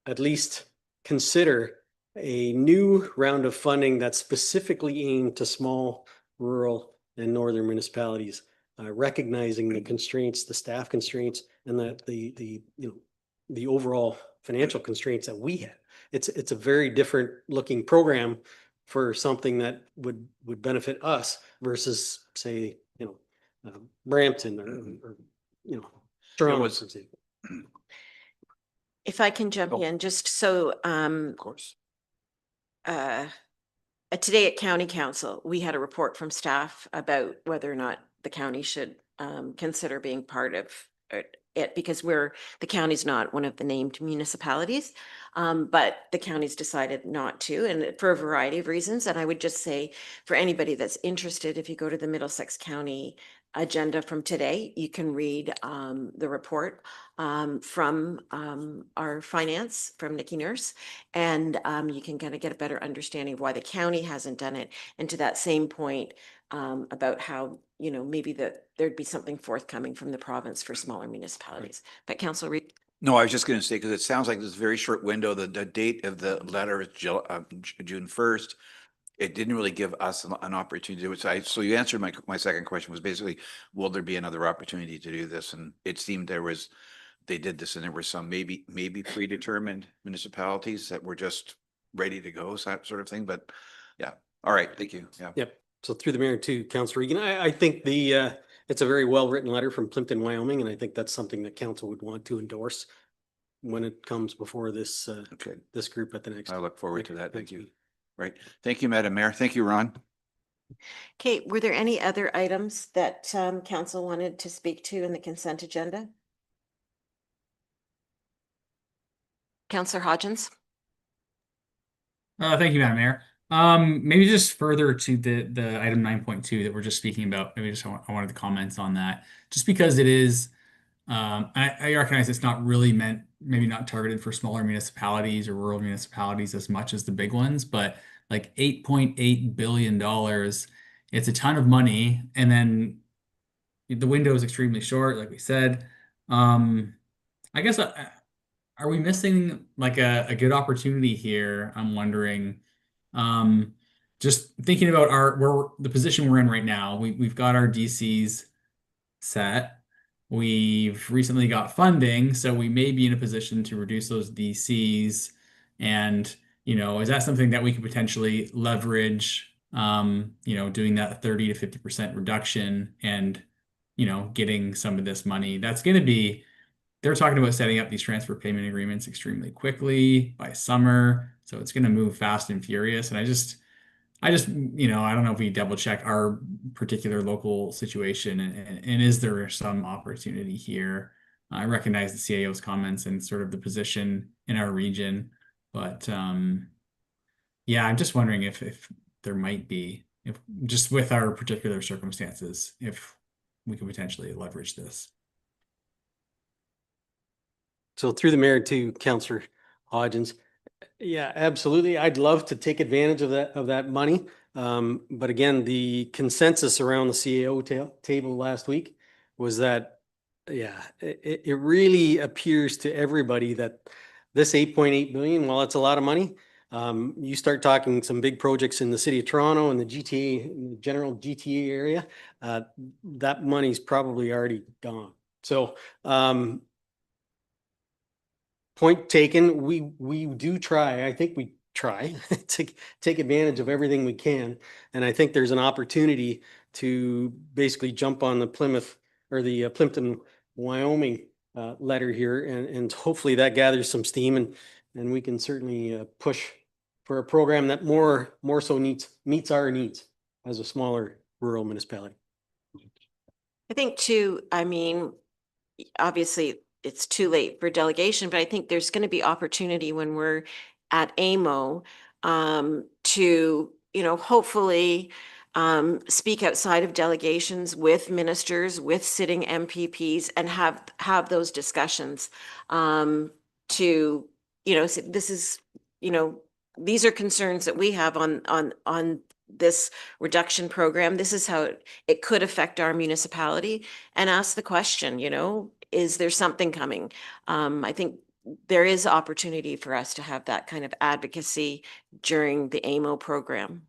at least consider a new round of funding that's specifically aimed to small, rural, and northern municipalities, recognizing the constraints, the staff constraints, and the overall financial constraints that we have. It's a very different looking program for something that would benefit us versus, say, Brampton or Toronto, for example. If I can jump in, just so Of course. today at County Council, we had a report from staff about whether or not the county should consider being part of it, because the county's not one of the named municipalities, but the county's decided not to, and for a variety of reasons. And I would just say, for anybody that's interested, if you go to the Middlesex County agenda from today, you can read the report from our finance, from Nikki Nurse, and you can kind of get a better understanding of why the county hasn't done it. And to that same point, about how, maybe there'd be something forthcoming from the province for smaller municipalities. But Councillor Reid. No, I was just going to say, because it sounds like this very short window, the date of the letter is June 1st. It didn't really give us an opportunity to do it. So you answered my second question, was basically, will there be another opportunity to do this? And it seemed they did this, and there were some maybe predetermined municipalities that were just ready to go, that sort of thing. But yeah. All right. Thank you. Yeah. Yep. So through the mayor to Councillor Regan, I think it's a very well-written letter from Plimpton, Wyoming, and I think that's something that council would want to endorse when it comes before this this group at the next. I look forward to that. Thank you. Right. Thank you, Madam Mayor. Thank you, Ron. Okay, were there any other items that council wanted to speak to in the consent agenda? Councillor Hodgins. Thank you, Madam Mayor. Maybe just further to the item 9.2 that we're just speaking about. Maybe I wanted to comment on that, just because it is. I recognize it's not really meant, maybe not targeted for smaller municipalities or rural municipalities as much as the big ones, but like $8.8 billion, it's a ton of money. And then the window is extremely short, like we said. I guess are we missing like a good opportunity here? I'm wondering. Um, just thinking about the position we're in right now. We've got our DCs set. We've recently got funding, so we may be in a position to reduce those DCs. And, is that something that we could potentially leverage, doing that 30 to 50% reduction and, getting some of this money? They're talking about setting up these transfer payment agreements extremely quickly by summer. So it's going to move fast and furious. And I don't know if we double check our particular local situation and is there some opportunity here? I recognize the CAO's comments and sort of the position in our region, but yeah, I'm just wondering if there might be, if just with our particular circumstances, if we could potentially leverage this. So through the mayor to Councillor Hodgins. Yeah, absolutely. I'd love to take advantage of that money. But again, the consensus around the CAO table last week was that, yeah, it really appears to everybody that this 8.8 million, while it's a lot of money, you start talking some big projects in the city of Toronto and the GTA, in the general GTA area, that money's probably already gone. So, point taken. We do try. I think we try to take advantage of everything we can. And I think there's an opportunity to basically jump on the Plymouth or the Plimpton, Wyoming letter here. And hopefully that gathers some steam and we can certainly push for a program that more so meets our needs as a smaller rural municipality. I think too, obviously it's too late for delegation, but I think there's going to be opportunity when we're at AMO to, hopefully speak outside of delegations with ministers, with sitting MPPs and have those discussions to, this is, these are concerns that we have on this reduction program. This is how it could affect our municipality, and ask the question, is there something coming? I think there is opportunity for us to have that kind of advocacy during the AMO program.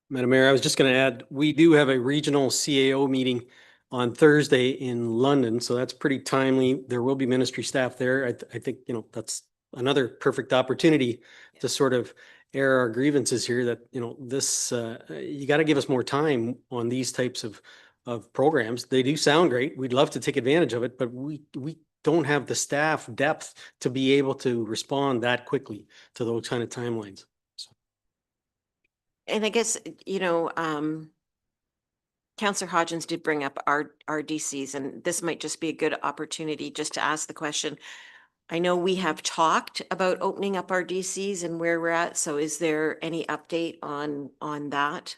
Madam Mayor, I was just going to add, we do have a regional CAO meeting on Thursday in London, so that's pretty timely. There will be ministry staff there. I think, that's another perfect opportunity to sort of air our grievances here that, this, you got to give us more time on these types of programs. They do sound great. We'd love to take advantage of it, but we don't have the staff depth to be able to respond that quickly to those kind of timelines. And I guess, Councillor Hodgins did bring up our DCs, and this might just be a good opportunity just to ask the question. I know we have talked about opening up our DCs and where we're at. So is there any update on that?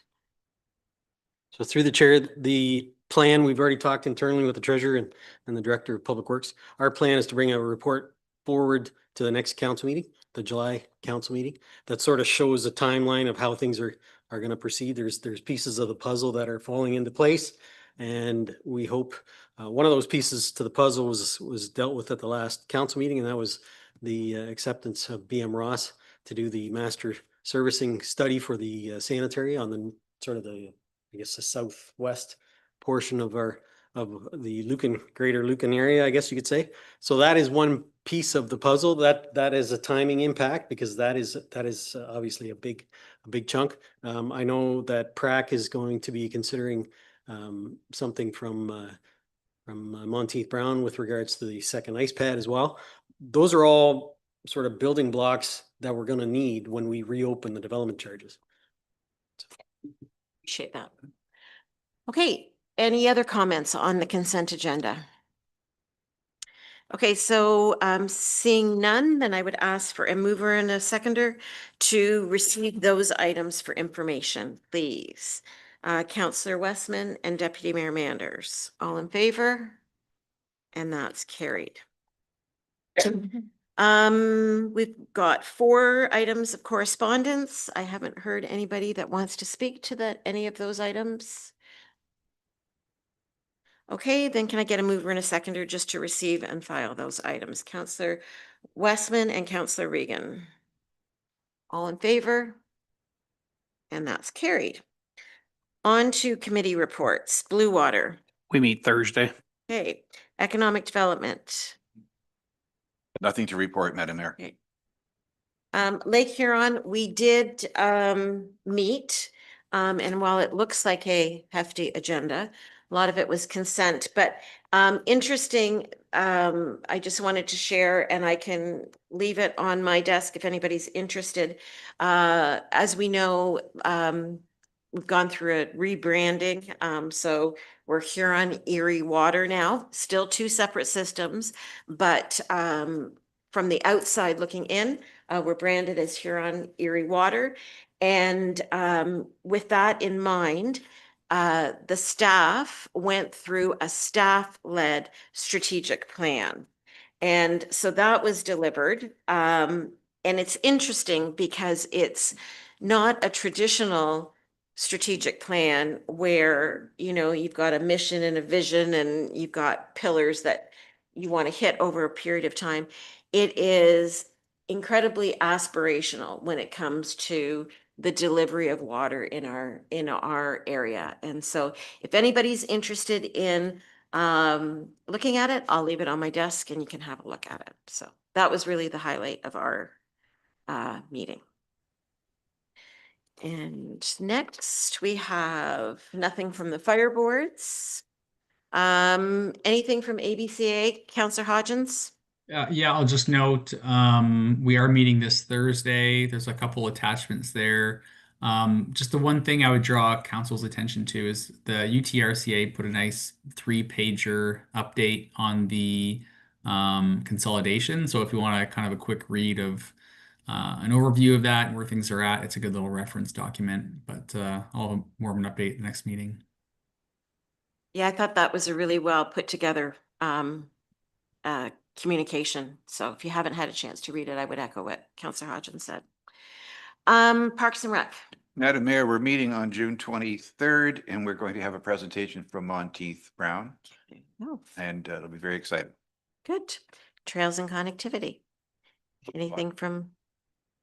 So through the chair, the plan, we've already talked internally with the treasurer and the director of public works. Our plan is to bring a report forward to the next council meeting, the July council meeting, that sort of shows a timeline of how things are going to proceed. There's pieces of the puzzle that are falling into place. And we hope one of those pieces to the puzzle was dealt with at the last council meeting, and that was the acceptance of BM Ross to do the master servicing study for the sanitary on the sort of the, I guess, the southwest portion of the greater Lucan area, I guess you could say. So that is one piece of the puzzle that is a timing impact, because that is obviously a big chunk. I know that PRAC is going to be considering something from Monteith Brown with regards to the second ice pad as well. Those are all sort of building blocks that we're going to need when we reopen the development charges. Appreciate that. Okay, any other comments on the consent agenda? Okay, so seeing none, then I would ask for a mover and a seconder to receive those items for information, please. Councillor Westman and Deputy Mayor Manders, all in favor? And that's carried. We've got 4 items of correspondence. I haven't heard anybody that wants to speak to any of those items. Okay, then can I get a mover and a seconder just to receive and file those items? Counselor Westman and Counselor Regan. All in favor? And that's carried. On to committee reports. Blue Water. We meet Thursday. Okay. Economic Development. Nothing to report, Madam Mayor. Okay. Lake Huron, we did meet, and while it looks like a hefty agenda, a lot of it was consent, but interesting, I just wanted to share, and I can leave it on my desk if anybody's interested. As we know, we've gone through a rebranding, so we're Huron Erie Water now, still two separate systems, but from the outside looking in, we're branded as Huron Erie Water. And with that in mind, the staff went through a staff-led strategic plan. And so that was delivered. And it's interesting because it's not a traditional strategic plan where, you know, you've got a mission and a vision and you've got pillars that you want to hit over a period of time. It is incredibly aspirational when it comes to the delivery of water in our area. And so if anybody's interested in looking at it, I'll leave it on my desk and you can have a look at it. So that was really the highlight of our meeting. And next we have nothing from the fire boards. Anything from ABCA, Councillor Hodgins? Yeah, I'll just note, we are meeting this Thursday. There's a couple attachments there. Just the one thing I would draw council's attention to is the UTRCA put a nice 3-pager update on the consolidation. So if you want kind of a quick read of an overview of that and where things are at, it's a good little reference document. But I'll have more of an update next meeting. Yeah, I thought that was a really well put together communication. So if you haven't had a chance to read it, I would echo what Councillor Hodgins said. Parks and Rec. Madam Mayor, we're meeting on June 23rd, and we're going to have a presentation from Monteith Brown, Oh, and it'll be very exciting. good. Trails and connectivity. Anything from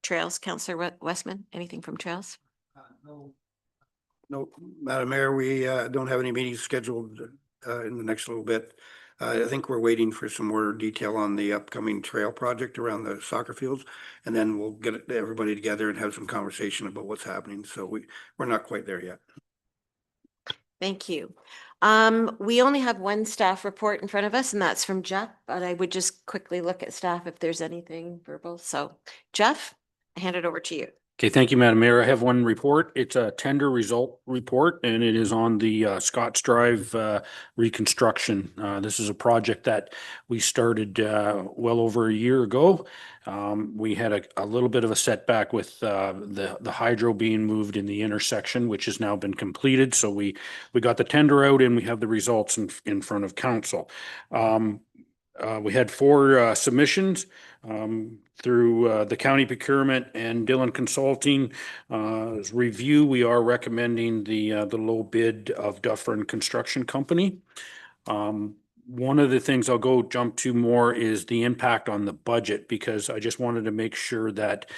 Trails, Councillor Westman? Anything from Trails? No, Madam Mayor, we don't have any meetings scheduled in the next little bit. I think we're waiting for some more detail on the upcoming trail project around the soccer fields, and then we'll get everybody together and have some conversation about what's happening. So we're not quite there yet. Thank you. We only have one staff report in front of us, and that's from Jeff, but I would just quickly look at staff if there's anything verbal. So Jeff, I hand it over to you. Okay, thank you, Madam Mayor. I have one report. It's a tender result report, and it is on the Scotts Drive reconstruction. This is a project that we started well over a year ago. We had a little bit of a setback with the hydro being moved in the intersection, which has now been completed. So we got the tender out and we have the results in front of council. We had 4 submissions through the county procurement and Dillon Consulting review. We are recommending the low bid of Dufferin Construction Company. One of the things I'll jump to more is the impact on the budget, because I just wanted to make sure that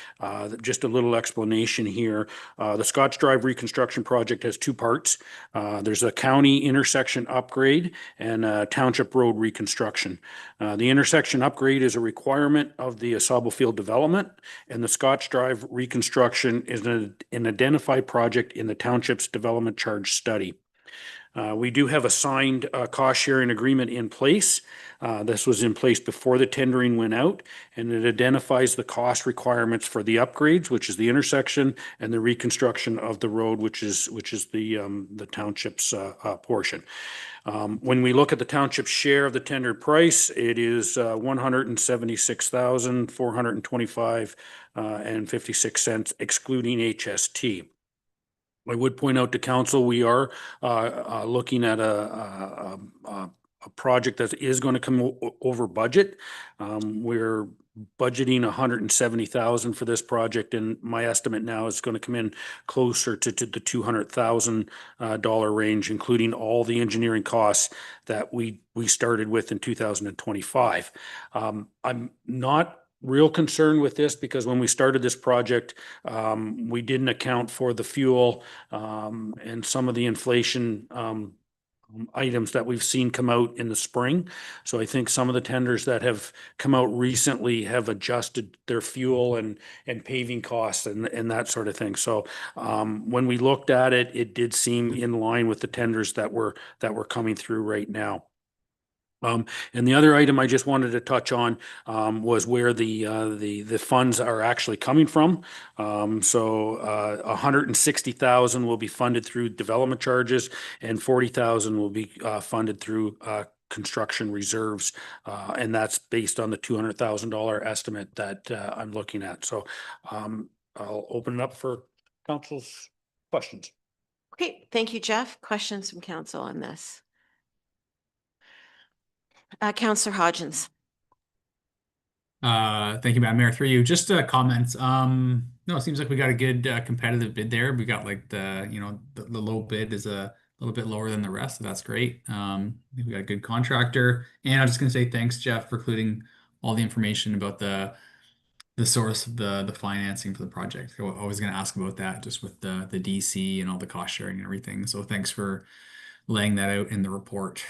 just a little explanation here. The Scotts Drive reconstruction project has 2 parts. There's a county intersection upgrade and a township road reconstruction. The intersection upgrade is a requirement of the Asabo Field development, and the Scotts Drive reconstruction is an identified project in the township's development charge study. We do have a signed cost sharing agreement in place. This was in place before the tendering went out, and it identifies the cost requirements for the upgrades, which is the intersection, and the reconstruction of the road, which is the township's portion. When we look at the township's share of the tendered price, it is $176,425 and 56 cents, excluding HST. I would point out to council, we are looking at a a project that is going to come over budget. We're budgeting 170,000 for this project, and my estimate now is going to come in closer to the $200,000 range, including all the engineering costs that we started with in 2025. I'm not real concerned with this because when we started this project, we didn't account for the fuel and some of the inflation items that we've seen come out in the spring. So I think some of the tenders that have come out recently have adjusted their fuel and paving costs and that sort of thing. So when we looked at it, it did seem in line with the tenders that were coming through right now. And the other item I just wanted to touch on was where the funds are actually coming from. So 160,000 will be funded through development charges, and 40,000 will be funded through construction reserves, and that's based on the $200,000 estimate that I'm looking at. So I'll open it up for council's questions. Okay, thank you, Jeff. Questions from council on this? Councillor Hodgins. Thank you, Madam Mayor. Through you, just comments. No, it seems like we got a good competitive bid there. We got like the low bid is a little bit lower than the rest, so that's great. I think we got a good contractor, and I'm just gonna say thanks, Jeff, for including all the information about the source of the financing for the project. I was gonna ask about that, just with the DC and all the cost sharing and everything. So thanks for laying that out in the report.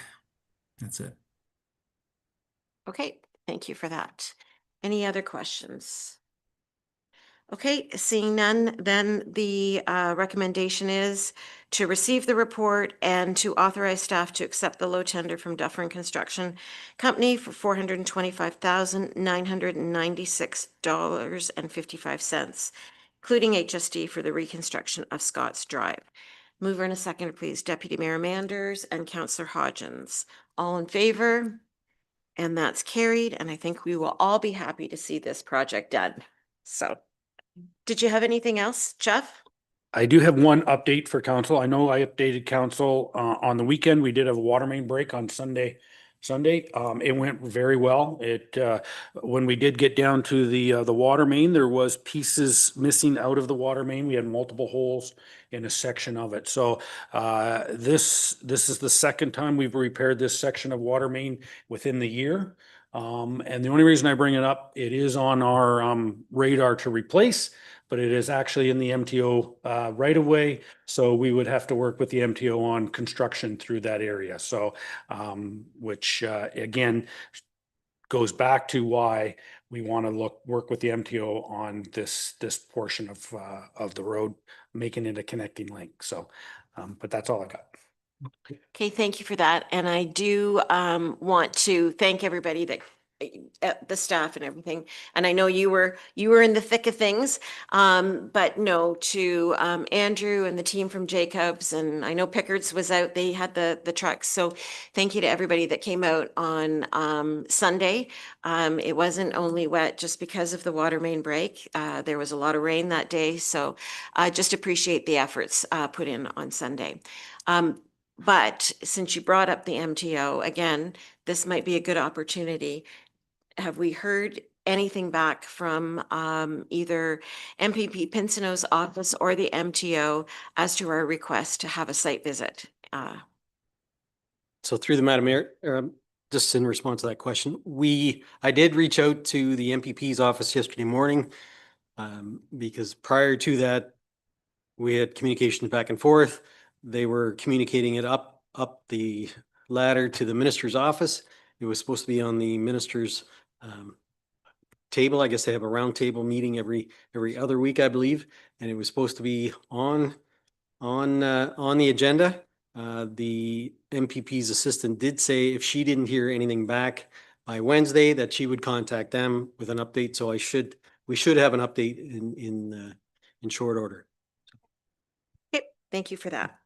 That's it. Okay, thank you for that. Any other questions? Okay, seeing none, then the recommendation is to receive the report and to authorize staff to accept the low tender from Dufferin Construction Company for $425,996.55, including HSD for the reconstruction of Scotts Drive. Mover and a second, please. Deputy Mayor Manders and Councillor Hodgins. All in favor? And that's carried, and I think we will all be happy to see this project done. So, did you have anything else, Jeff? I do have one update for council. I know I updated council on the weekend. We did have a water main break on Sunday. It went very well. When we did get down to the water main, there was pieces missing out of the water main. We had multiple holes in a section of it. So this is the second time we've repaired this section of water main within the year. And the only reason I bring it up, it is on our radar to replace, but it is actually in the MTO right of way. So we would have to work with the MTO on construction through that area. So, which again, goes back to why we want to work with the MTO on this portion of the road, making it a connecting link. So, but that's all I got. Okay, thank you for that. And I do want to thank everybody that the staff and everything. And I know you were in the thick of things, but no, to Andrew and the team from Jacobs, and I know Pickards was out, they had the trucks. So thank you to everybody that came out on Sunday. It wasn't only wet just because of the water main break. There was a lot of rain that day. So I just appreciate the efforts put in on Sunday. But since you brought up the MTO, again, this might be a good opportunity. Have we heard anything back from either MPP Pinsonneau's office or the MTO as to our request to have a site visit? So through the Madam Mayor, just in response to that question, I did reach out to the MPP's office yesterday morning because prior to that, we had communications back and forth. They were communicating it up the ladder to the minister's office. It was supposed to be on the minister's table. I guess they have a round table meeting every other week, I believe, and it was supposed to be on the agenda. The MPP's assistant did say if she didn't hear anything back by Wednesday, that she would contact them with an update. So we should have an update in short order. Okay, thank you for that.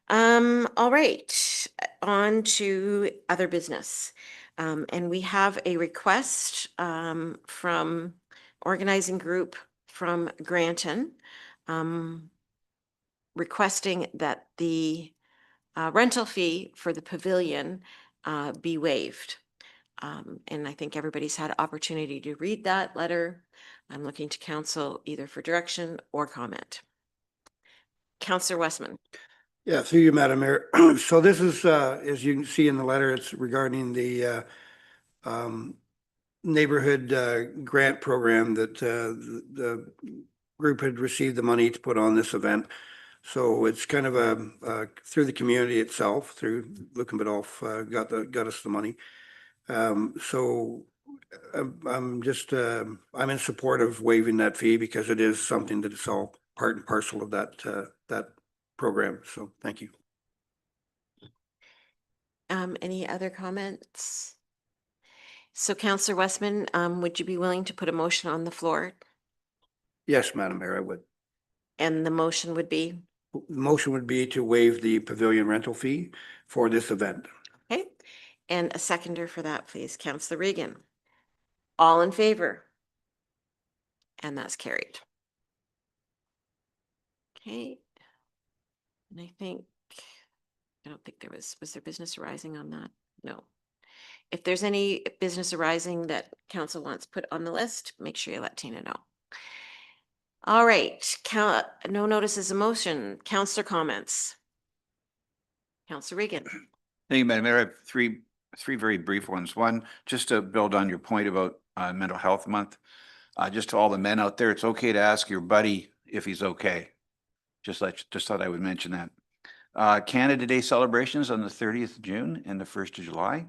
All right, on to other business. And we have a request from organizing group from Granton requesting that the rental fee for the pavilion be waived. And I think everybody's had opportunity to read that letter. I'm looking to council either for direction or comment. Councillor Westman. Yeah, through you, Madam Mayor. So this is, as you can see in the letter, it's regarding the neighborhood grant program that the group had received the money to put on this event. So it's kind of through the community itself, through Lucan Biddulph, got us the money. So I'm just, I'm in support of waiving that fee because it is something that is all part and parcel of that program. So thank you. Any other comments? So Councillor Westman, would you be willing to put a motion on the floor? Yes, Madam Mayor, I would. And the motion would be? The motion would be to waive the pavilion rental fee for this event. Okay, and a seconder for that, please, Councillor Regan. All in favor? And that's carried. Okay. And I don't think was there business arising on that? No. If there's any business arising that council wants put on the list, make sure you let Tina know. All right, no notices of motion. Councillor comments. Councillor Regan. Thank you, Madam Mayor. I have three very brief ones. One, just to build on your point about Mental Health Month. Just to all the men out there, it's okay to ask your buddy if he's okay. Just thought I would mention that. Canada Day celebrations on the 30th of June and the 1st of July.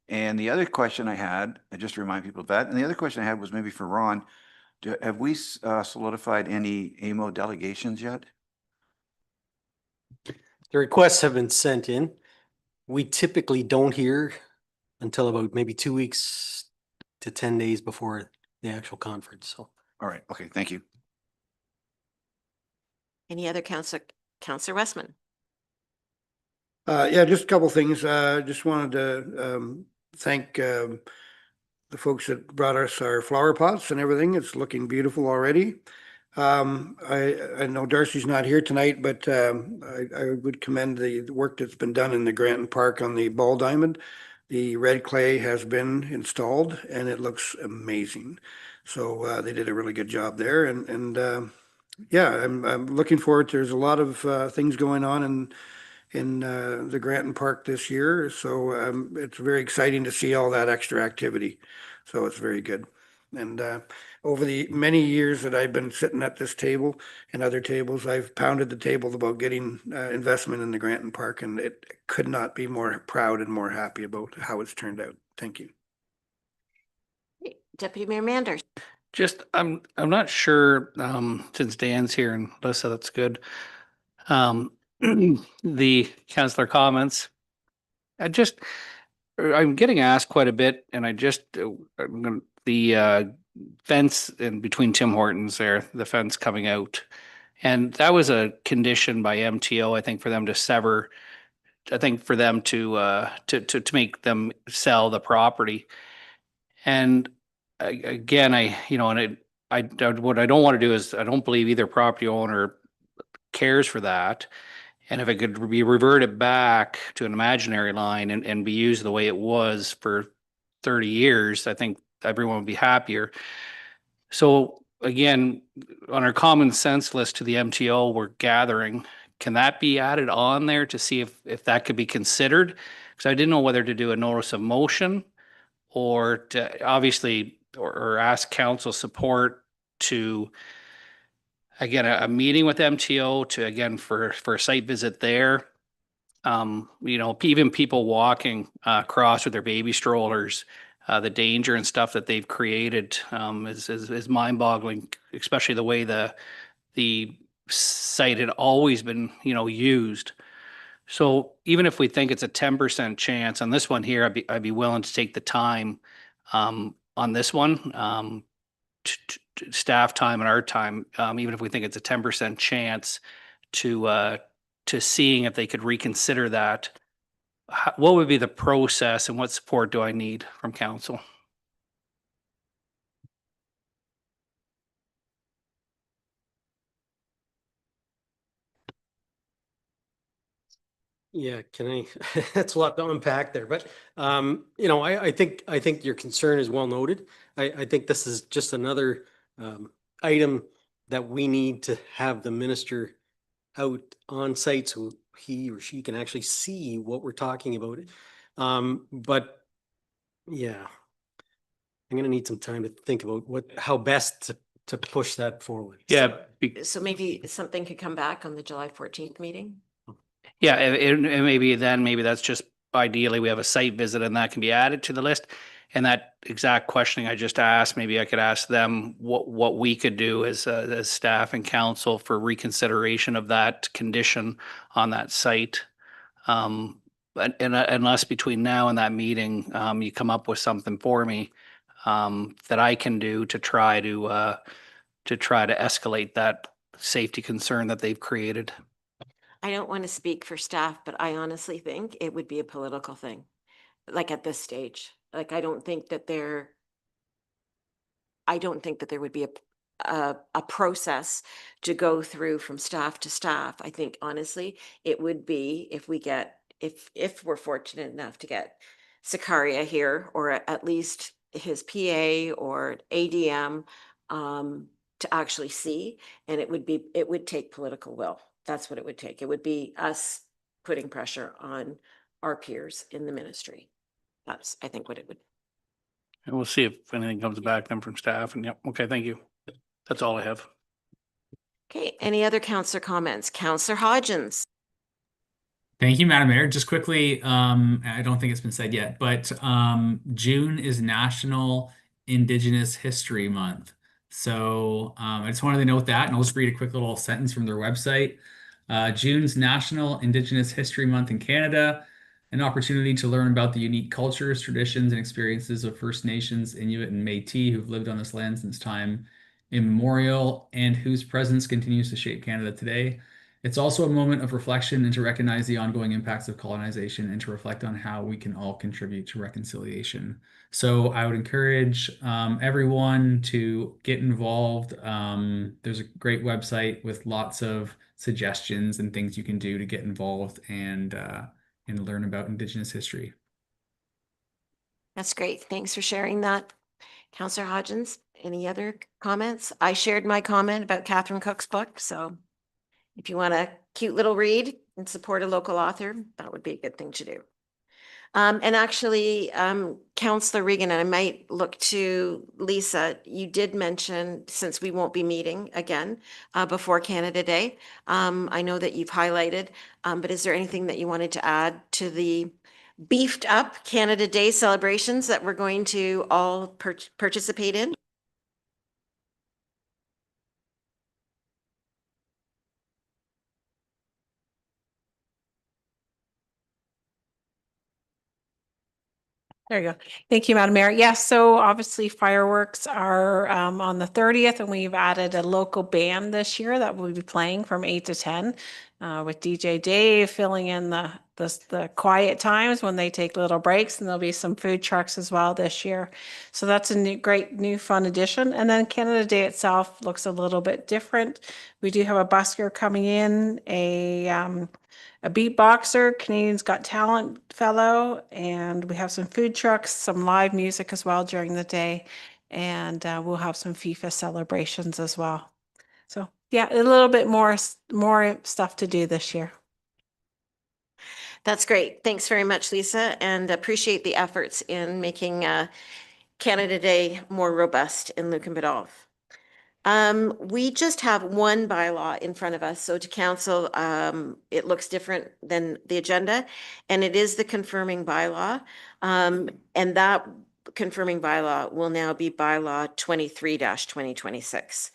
And the other question I had, I just remind people of that. And the other question I had was maybe for Ron. Have we solidified any AMO delegations yet? The requests have been sent in. We typically don't hear until about maybe 2 weeks to 10 days before the actual conference. So, all right. Okay. Thank you. Any other Councillor Westman? Yeah, just a couple things. Just wanted to thank the folks that brought us our flower pots and everything. It's looking beautiful already. I know Darcy's not here tonight, but I would commend the work that's been done in the Granton Park on the ball diamond. The red clay has been installed and it looks amazing. So they did a really good job there. And yeah, I'm looking forward. There's a lot of things going on in the Granton Park this year. So it's very exciting to see all that extra activity. So it's very good. And over the many years that I've been sitting at this table and other tables, I've pounded the table about getting investment in the Granton Park, and it could not be more proud and more happy about how it's turned out. Thank you. Deputy Mayor Manders. Just, I'm not sure, since Dan's here and Lisa, that's good. The councillor comments. I'm getting asked quite a bit, and the fence in between Tim Hortons there, the fence coming out. And that was a condition by MTO, I think, for them to sever, I think for them to make them sell the property. And again, what I don't want to do is, I don't believe either property owner cares for that. And if it could be reverted back to an imaginary line and be used the way it was for 30 years, I think everyone would be happier. So again, on our common sense list to the MTO, we're gathering, can that be added on there to see if that could be considered? Because I didn't know whether to do a notice of motion or to obviously, or ask council support to, again, a meeting with MTO to, again, for a site visit there. Even people walking across with their baby strollers, the danger and stuff that they've created is mind-boggling, especially the way the site had always been, used. So even if we think it's a 10% chance on this one here, I'd be willing to take the time on this one, staff time and our time, even if we think it's a 10% chance to seeing if they could reconsider that. What would be the process and what support do I need from council? Yeah, can I, that's a lot to unpack there, but, I think your concern is well noted. I think this is just another, item that we need to have the minister out on site so he or she can actually see what we're talking about. But yeah, I'm gonna need some time to think about how best to push that forward. Yeah, So maybe something could come back on the July 14th meeting? yeah, and maybe that's just ideally we have a site visit and that can be added to the list. And that exact questioning I just asked, maybe I could ask them what we could do as staff and council for reconsideration of that condition on that site. And unless between now and that meeting, you come up with something for me, that I can do to try to escalate that safety concern that they've created. I don't want to speak for staff, but I honestly think it would be a political thing, like at this stage. Like, I don't think that there would be a process to go through from staff to staff. I think honestly, it would be if we're fortunate enough to get Sicaria here, or at least his PA or ADM, to actually see, and it would take political will. That's what it would take. It would be us putting pressure on our peers in the ministry. That's, I think, what it would. And we'll see if anything comes back then from staff. And yep, okay, thank you. That's all I have. Okay, any other councillor comments? Councillor Hodgins. Thank you, Madam Mayor. Just quickly, I don't think it's been said yet, but June is National Indigenous History Month. So I just wanted to note that, and I'll just read a quick little sentence from their website. June's National Indigenous History Month in Canada, an opportunity to learn about the unique cultures, traditions, and experiences of First Nations, Inuit, and Métis who've lived on this land since time immemorial and whose presence continues to shape Canada today. It's also a moment of reflection and to recognize the ongoing impacts of colonization and to reflect on how we can all contribute to reconciliation. So I would encourage everyone to get involved. There's a great website with lots of suggestions and things you can do to get involved and learn about Indigenous history. That's great. Thanks for sharing that. Councillor Hodgins, any other comments? I shared my comment about Catherine Cook's book, so if you want a cute little read and support a local author, that would be a good thing to do. And actually, Councillor Regan, and I might look to Lisa, you did mention, since we won't be meeting again before Canada Day, I know that you've highlighted, but is there anything that you wanted to add to the beefed up Canada Day celebrations that we're going to all participate in? There you go. Thank you, Madam Mayor. Yes, so obviously fireworks are on the 30th, and we've added a local band this year that will be playing from 8 to 10 with DJ Dave filling in the quiet times when they take little breaks, and there'll be some food trucks as well this year. So that's a great new fun addition. And then Canada Day itself looks a little bit different. We do have a busker coming in, a beatboxer, Canadians Got Talent fellow, and we have some food trucks, some live music as well during the day, and we'll have some FIFA celebrations as well. So yeah, a little bit more stuff to do this year. That's great. Thanks very much, Lisa, and appreciate the efforts in making Canada Day more robust in Lucan Biddulph. We just have one bylaw in front of us. So to council, it looks different than the agenda, and it is the confirming bylaw. And that confirming bylaw will now be bylaw 23-2026.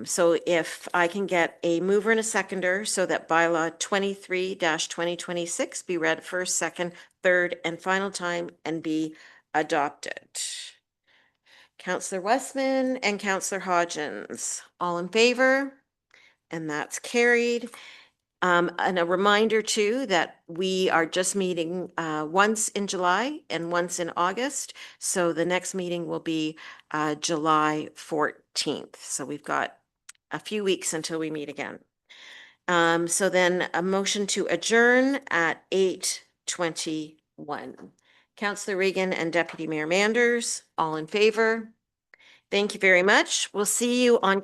So if I can get a mover and a seconder so that bylaw 23-2026 be read first, second, third, and final time and be adopted. Councillor Westman and Councillor Hodgins, all in favor? And that's carried. And a reminder too, that we are just meeting once in July and once in August. So the next meeting will be July 14th. So we've got a few weeks until we meet again. So then a motion to adjourn at 8:21. Councillor Regan and Deputy Mayor Manders, all in favor? Thank you very much. We'll see you on